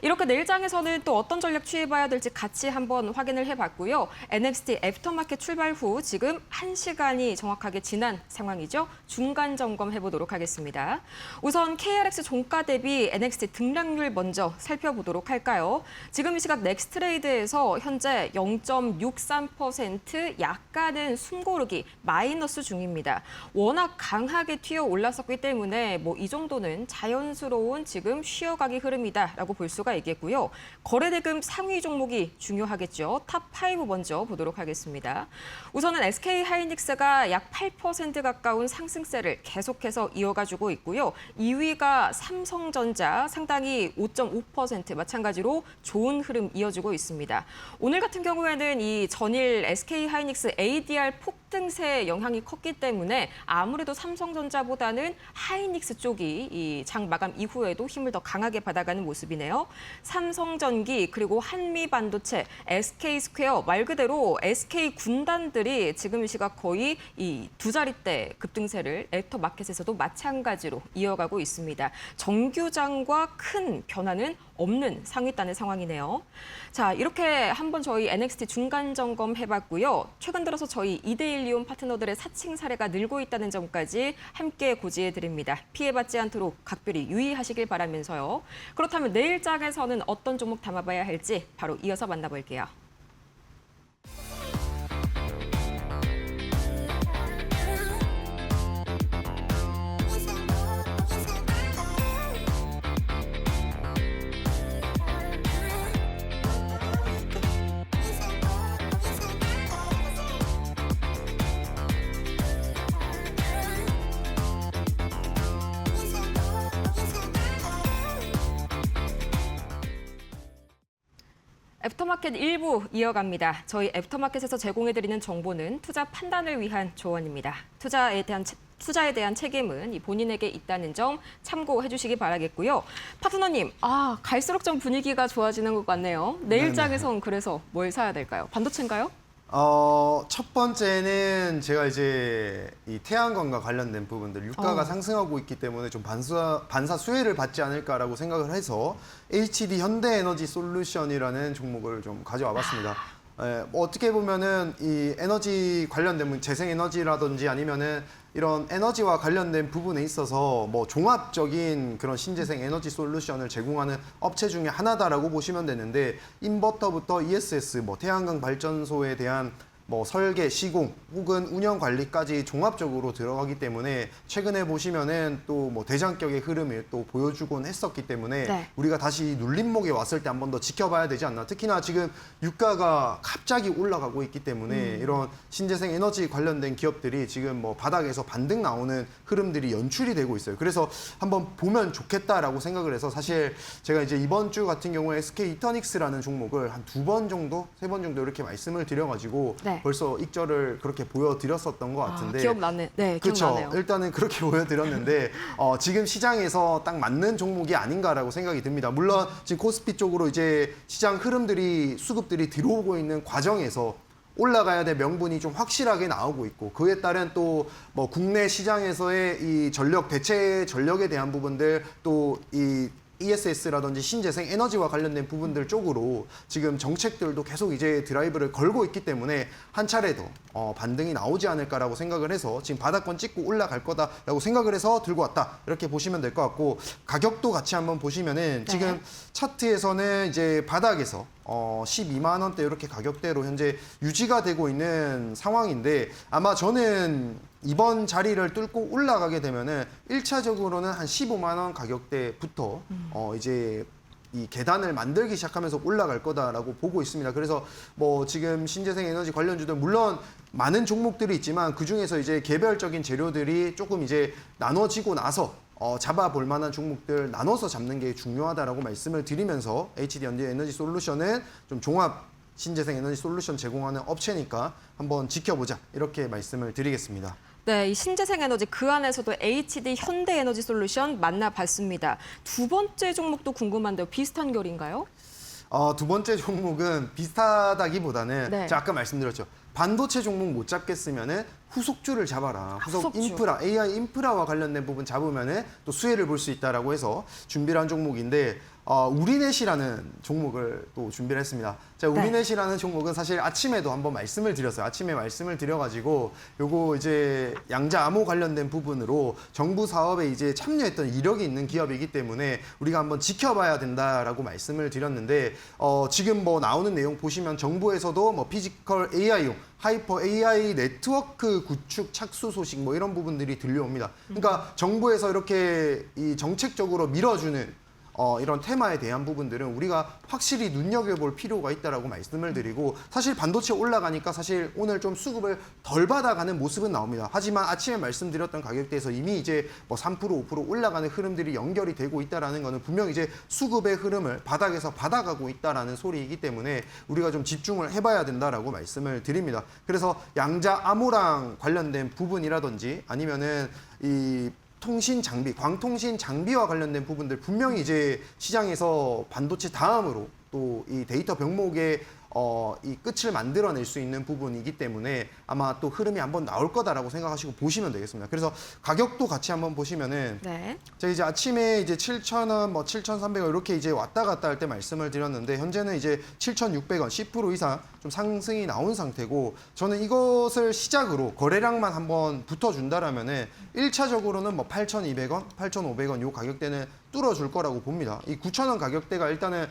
이렇게 내일장에서는 또 어떤 전략 취해봐야 될지 같이 한번 확인을 해봤고요. NXT 애프터마켓 출발 후 지금 1시간이 정확하게 지난 상황이죠. 중간 점검 해보도록 하겠습니다. 우선 KRX 종가 대비 NXT 등락률 먼저 살펴보도록 할까요? 지금 이 시각 넥스트레이드에서 현재 0.63% 약간은 숨고르기 마이너스 중입니다. 워낙 강하게 튀어 올랐었기 때문에 뭐 이 정도는 자연스러운 지금 쉬어가기 흐름이다라고 볼 수가 있겠고요. 거래대금 상위 종목이 중요하겠죠. 탑5 먼저 보도록 하겠습니다. 우선은 SK 하이닉스가 약 8% 가까운 상승세를 계속해서 이어가지고 있고요. 2위가 삼성전자 상당히 5.5% 마찬가지로 좋은 흐름 이어지고 있습니다. 오늘 같은 경우에는 이 전일 SK 하이닉스 ADR 폭등세 영향이 컸기 때문에 아무래도 삼성전자보다는 하이닉스 쪽이 이 장 마감 이후에도 힘을 더 강하게 받아가는 모습이네요. 삼성전기 그리고 한미반도체, SK스퀘어 말 그대로 SK 군단들이 지금 이 시각 거의 이 두 자릿대 급등세를 애프터마켓에서도 마찬가지로 이어가고 있습니다. 정규장과 큰 변화는 없는 상위단의 상황이네요. 자, 이렇게 한번 저희 NXT 중간 점검 해봤고요. 최근 들어서 저희 2대1 이온 파트너들의 사칭 사례가 늘고 있다는 점까지 함께 고지해 드립니다. 피해받지 않도록 각별히 유의하시길 바라면서요. 그렇다면 내일장에서는 어떤 종목 담아봐야 할지 바로 이어서 만나볼게요. 애프터마켓 1부 이어갑니다. 저희 애프터마켓에서 제공해드리는 정보는 투자 판단을 위한 조언입니다. 투자에 대한 책임은 본인에게 있다는 점 참고해 주시기 바라겠고요. 파트너님, 갈수록 좀 분위기가 좋아지는 것 같네요. 내일장에선 그래서 뭘 사야 될까요? 반도체인가요? 첫 번째는 제가 이제 이 태양광과 관련된 부분들 유가가 상승하고 있기 때문에 좀 반사 수혜를 받지 않을까라고 생각을 해서 HD 현대에너지 솔루션이라는 종목을 좀 가져와 봤습니다. 뭐 어떻게 보면은 이 에너지 관련된 재생에너지라든지 아니면은 이런 에너지와 관련된 부분에 있어서 뭐 종합적인 그런 신재생 에너지 솔루션을 제공하는 업체 중에 하나다라고 보시면 되는데 인버터부터 ESS, 뭐 태양광 발전소에 대한 뭐 설계, 시공 혹은 운영 관리까지 종합적으로 들어가기 때문에 최근에 보시면은 또 뭐 대장격의 흐름을 또 보여주곤 했었기 때문에 네. 우리가 다시 눌림목에 왔을 때 한 번 더 지켜봐야 되지 않나. 특히나 지금 유가가 갑자기 올라가고 있기 때문에 이런 신재생 에너지 관련된 기업들이 지금 뭐 바닥에서 반등 나오는 흐름들이 연출이 되고 있어요. 그래서 한번 보면 좋겠다라고 생각을 해서 사실 제가 이제 이번 주 같은 경우에 SK 이터닉스라는 종목을 한 2번 정도, 3번 정도 이렇게 말씀을 드려가지고 네. 벌써 익절을 그렇게 보여드렸었던 것 같은데. 기억나네. 네, 그렇죠. 기억나네요. 일단은 그렇게 보여드렸는데 지금 시장에서 딱 맞는 종목이 아닌가라고 생각이 듭니다. 물론 지금 코스피 쪽으로 이제 시장 흐름들이 수급들이 들어오고 있는 과정에서 올라가야 될 명분이 좀 확실하게 나오고 있고 그에 따른 또 뭐 국내 시장에서의 이 전력 대체 전력에 대한 부분들 또 이 ESS라든지 신재생 에너지와 관련된 부분들 쪽으로 지금 정책들도 계속 이제 드라이브를 걸고 있기 때문에 한 차례 더 반등이 나오지 않을까라고 생각을 해서 지금 바닥권 찍고 올라갈 거다라고 생각을 해서 들고 왔다 이렇게 보시면 될 것 같고 가격도 같이 한번 보시면은 지금 차트에서는 이제 바닥에서 12만 원대 이렇게 가격대로 현재 유지가 되고 있는 상황인데 아마 저는 이번 자리를 뚫고 올라가게 되면은 1차적으로는 한 15만 원 가격대부터 이제 이 계단을 만들기 시작하면서 올라갈 거다라고 보고 있습니다. 그래서 뭐 지금 신재생 에너지 관련주들 물론 많은 종목들이 있지만 그 중에서 이제 개별적인 재료들이 조금 이제 나눠지고 나서 잡아볼 만한 종목들 나눠서 잡는 게 중요하다라고 말씀을 드리면서 HD현대 에너지 솔루션은 좀 종합 신재생 에너지 솔루션 제공하는 업체니까 한번 지켜보자 이렇게 말씀을 드리겠습니다. 네, 이 신재생 에너지 그 안에서도 HD 현대 에너지 솔루션 만나봤습니다. 두 번째 종목도 궁금한데요. 비슷한 결인가요? 두 번째 종목은 비슷하다기보다는 네. 제가 아까 말씀드렸죠. 반도체 종목 못 잡겠으면은 후속주를 잡아라. 후속 후속주. 인프라, AI 인프라와 관련된 부분 잡으면은 또 수혜를 볼 수 있다라고 해서 준비를 한 종목인데 우리넷이라는 종목을 또 준비를 했습니다. 자, 우리넷이라는 종목은 사실 아침에도 한번 말씀을 드렸어요. 아침에 말씀을 드려가지고 요거 이제 양자 암호 관련된 부분으로 정부 사업에 이제 참여했던 이력이 있는 기업이기 때문에 우리가 한번 지켜봐야 된다라고 말씀을 드렸는데 지금 뭐 나오는 내용 보시면 정부에서도 뭐 피지컬 AI용 하이퍼 AI 네트워크 구축 착수 소식 뭐 이런 부분들이 들려옵니다. 그러니까 정부에서 이렇게 이 정책적으로 밀어주는 이런 테마에 대한 부분들은 우리가 확실히 눈여겨볼 필요가 있다라고 말씀을 드리고 사실 반도체 올라가니까 사실 오늘 좀 수급을 덜 받아가는 모습은 나옵니다. 하지만 아침에 말씀드렸던 가격대에서 이미 이제 뭐 3% 5% 올라가는 흐름들이 연결이 되고 있다라는 거는 분명 이제 수급의 흐름을 바닥에서 받아가고 있다라는 소리이기 때문에 우리가 좀 집중을 해봐야 된다라고 말씀을 드립니다. 그래서 양자 암호랑 관련된 부분이라든지 아니면은 이 통신 장비, 광통신 장비와 관련된 부분들 분명히 이제 시장에서 반도체 다음으로 또 이 데이터 병목의 이 끝을 만들어낼 수 있는 부분이기 때문에 아마 또 흐름이 한번 나올 거다라고 생각하시고 보시면 되겠습니다. 그래서 가격도 같이 한번 보시면은 네. 제가 이제 아침에 이제 7,000원, 뭐 7,300원 이렇게 이제 왔다 갔다 할 때 말씀을 드렸는데 현재는 이제 7,600원 10% 이상 좀 상승이 나온 상태고 저는 이것을 시작으로 거래량만 한번 붙어준다라면은 1차적으로는 뭐 8,200원, 8,500원 요 가격대는 뚫어줄 거라고 봅니다. 이 9,000원 가격대가 일단은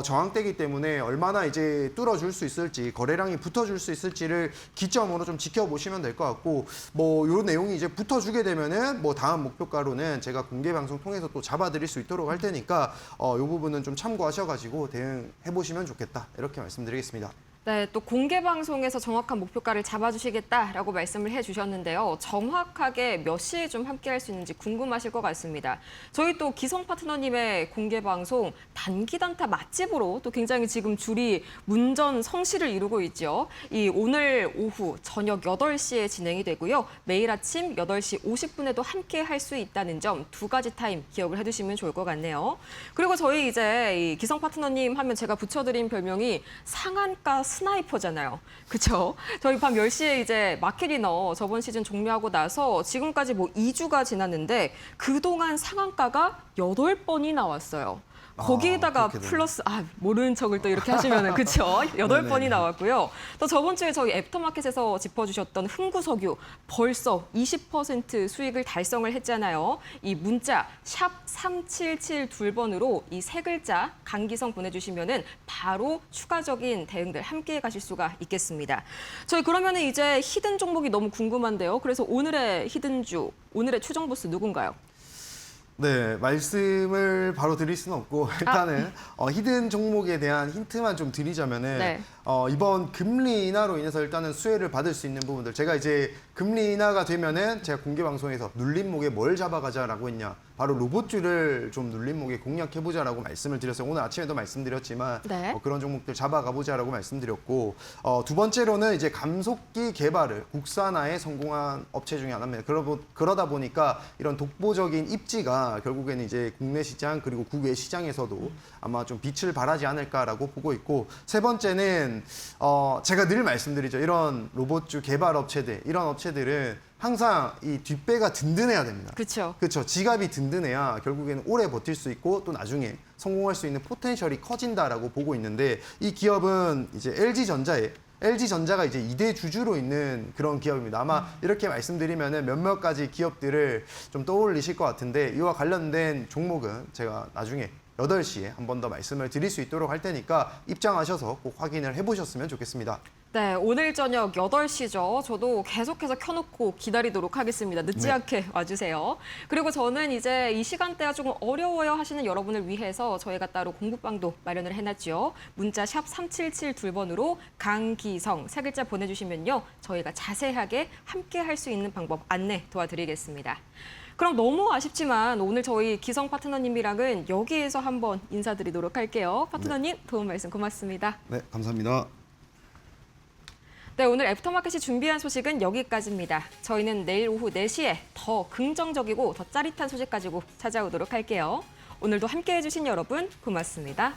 저항대이기 때문에 얼마나 이제 뚫어줄 수 있을지 거래량이 붙어줄 수 있을지를 기점으로 좀 지켜보시면 될 것 같고 뭐 요 내용이 이제 붙어주게 되면은 뭐 다음 목표가로는 제가 공개 방송 통해서 또 잡아드릴 수 있도록 할 테니까 요 부분은 좀 참고하셔가지고 대응해 보시면 좋겠다 이렇게 말씀드리겠습니다. 네, 또 공개 방송에서 정확한 목표가를 잡아주시겠다라고 말씀을 해주셨는데요. 정확하게 몇 시에 좀 함께할 수 있는지 궁금하실 것 같습니다. 저희 또 기성 파트너님의 공개 방송 단기 단타 맛집으로 또 굉장히 지금 줄이 문전 성시를 이루고 있죠. 이 오늘 오후 저녁 8시에 진행이 되고요. 매일 아침 8시 50분에도 함께할 수 있다는 점 두 가지 타임 기억을 해두시면 좋을 것 같네요. 그리고 저희 이제 이 기성 파트너님 하면 제가 붙여드린 별명이 상한가 스나이퍼잖아요. 그렇죠? 저희 밤 10시에 이제 마켓이너 저번 시즌 종료하고 나서 지금까지 뭐 2주가 지났는데 그동안 상한가가 8번이 나왔어요. 거기에다가 그렇게 되네. 플러스 모르는 척을 또 이렇게 하시면은 그렇죠. 8번이 나왔고요. 또 저번 주에 저희 애프터마켓에서 짚어주셨던 흥구석유 벌써 20% 수익을 달성을 했잖아요. 이 문자 샵 3772번으로 이 세 글자 강기성 보내주시면은 바로 추가적인 대응들 함께 가실 수가 있겠습니다. 저희 그러면은 이제 히든 종목이 너무 궁금한데요. 그래서 오늘의 히든주, 오늘의 추정 보스 누군가요? 네, 말씀을 바로 드릴 수는 없고 일단은 히든 종목에 대한 힌트만 좀 드리자면은 네. 이번 금리 인하로 인해서 일단은 수혜를 받을 수 있는 부분들 제가 이제 금리 인하가 되면은 제가 공개 방송에서 눌림목에 뭘 잡아가자라고 했냐 바로 로봇주를 좀 눌림목에 공략해보자라고 말씀을 드렸어요. 오늘 아침에도 말씀드렸지만 네. 그런 종목들 잡아가보자라고 말씀드렸고 두 번째로는 이제 감속기 개발을 국산화에 성공한 업체 중에 하나입니다. 그러다 보니까 이런 독보적인 입지가 결국에는 이제 국내 시장 그리고 국외 시장에서도 아마 좀 빛을 발하지 않을까라고 보고 있고 세 번째는 제가 늘 말씀드리죠. 이런 로봇주 개발 업체들 이런 업체들은 항상 이 뒷배가 든든해야 됩니다. 그렇죠. 그렇죠. 지갑이 든든해야 결국에는 오래 버틸 수 있고 또 나중에 성공할 수 있는 포텐셜이 커진다라고 보고 있는데 이 기업은 이제 LG전자가 이제 2대 주주로 있는 그런 기업입니다. 아마 이렇게 말씀드리면은 몇몇 가지 기업들을 좀 떠올리실 것 같은데 이와 관련된 종목은 제가 나중에 8시에 한 번 더 말씀을 드릴 수 있도록 할 테니까 입장하셔서 꼭 확인을 해보셨으면 좋겠습니다. 네, 오늘 저녁 8시죠. 저도 계속해서 켜놓고 기다리도록 하겠습니다. 늦지 네. 않게 와주세요. 그리고 저는 이제 이 시간대가 조금 어려워요 하시는 여러분을 위해서 저희가 따로 공부방도 마련을 해놨죠. 문자 샵 3772번으로 강기성 3글자 보내주시면요. 저희가 자세하게 함께 할 수 있는 방법 안내 도와드리겠습니다. 그럼 너무 아쉽지만 오늘 저희 기성 파트너님이랑은 여기에서 한번 인사드리도록 할게요. 파트너님 도움 말씀 고맙습니다. 네, 감사합니다. 네, 오늘 애프터마켓이 준비한 소식은 여기까지입니다. 저희는 내일 오후 4시에 더 긍정적이고 더 짜릿한 소식 가지고 찾아오도록 할게요. 오늘도 함께해 주신 여러분 고맙습니다.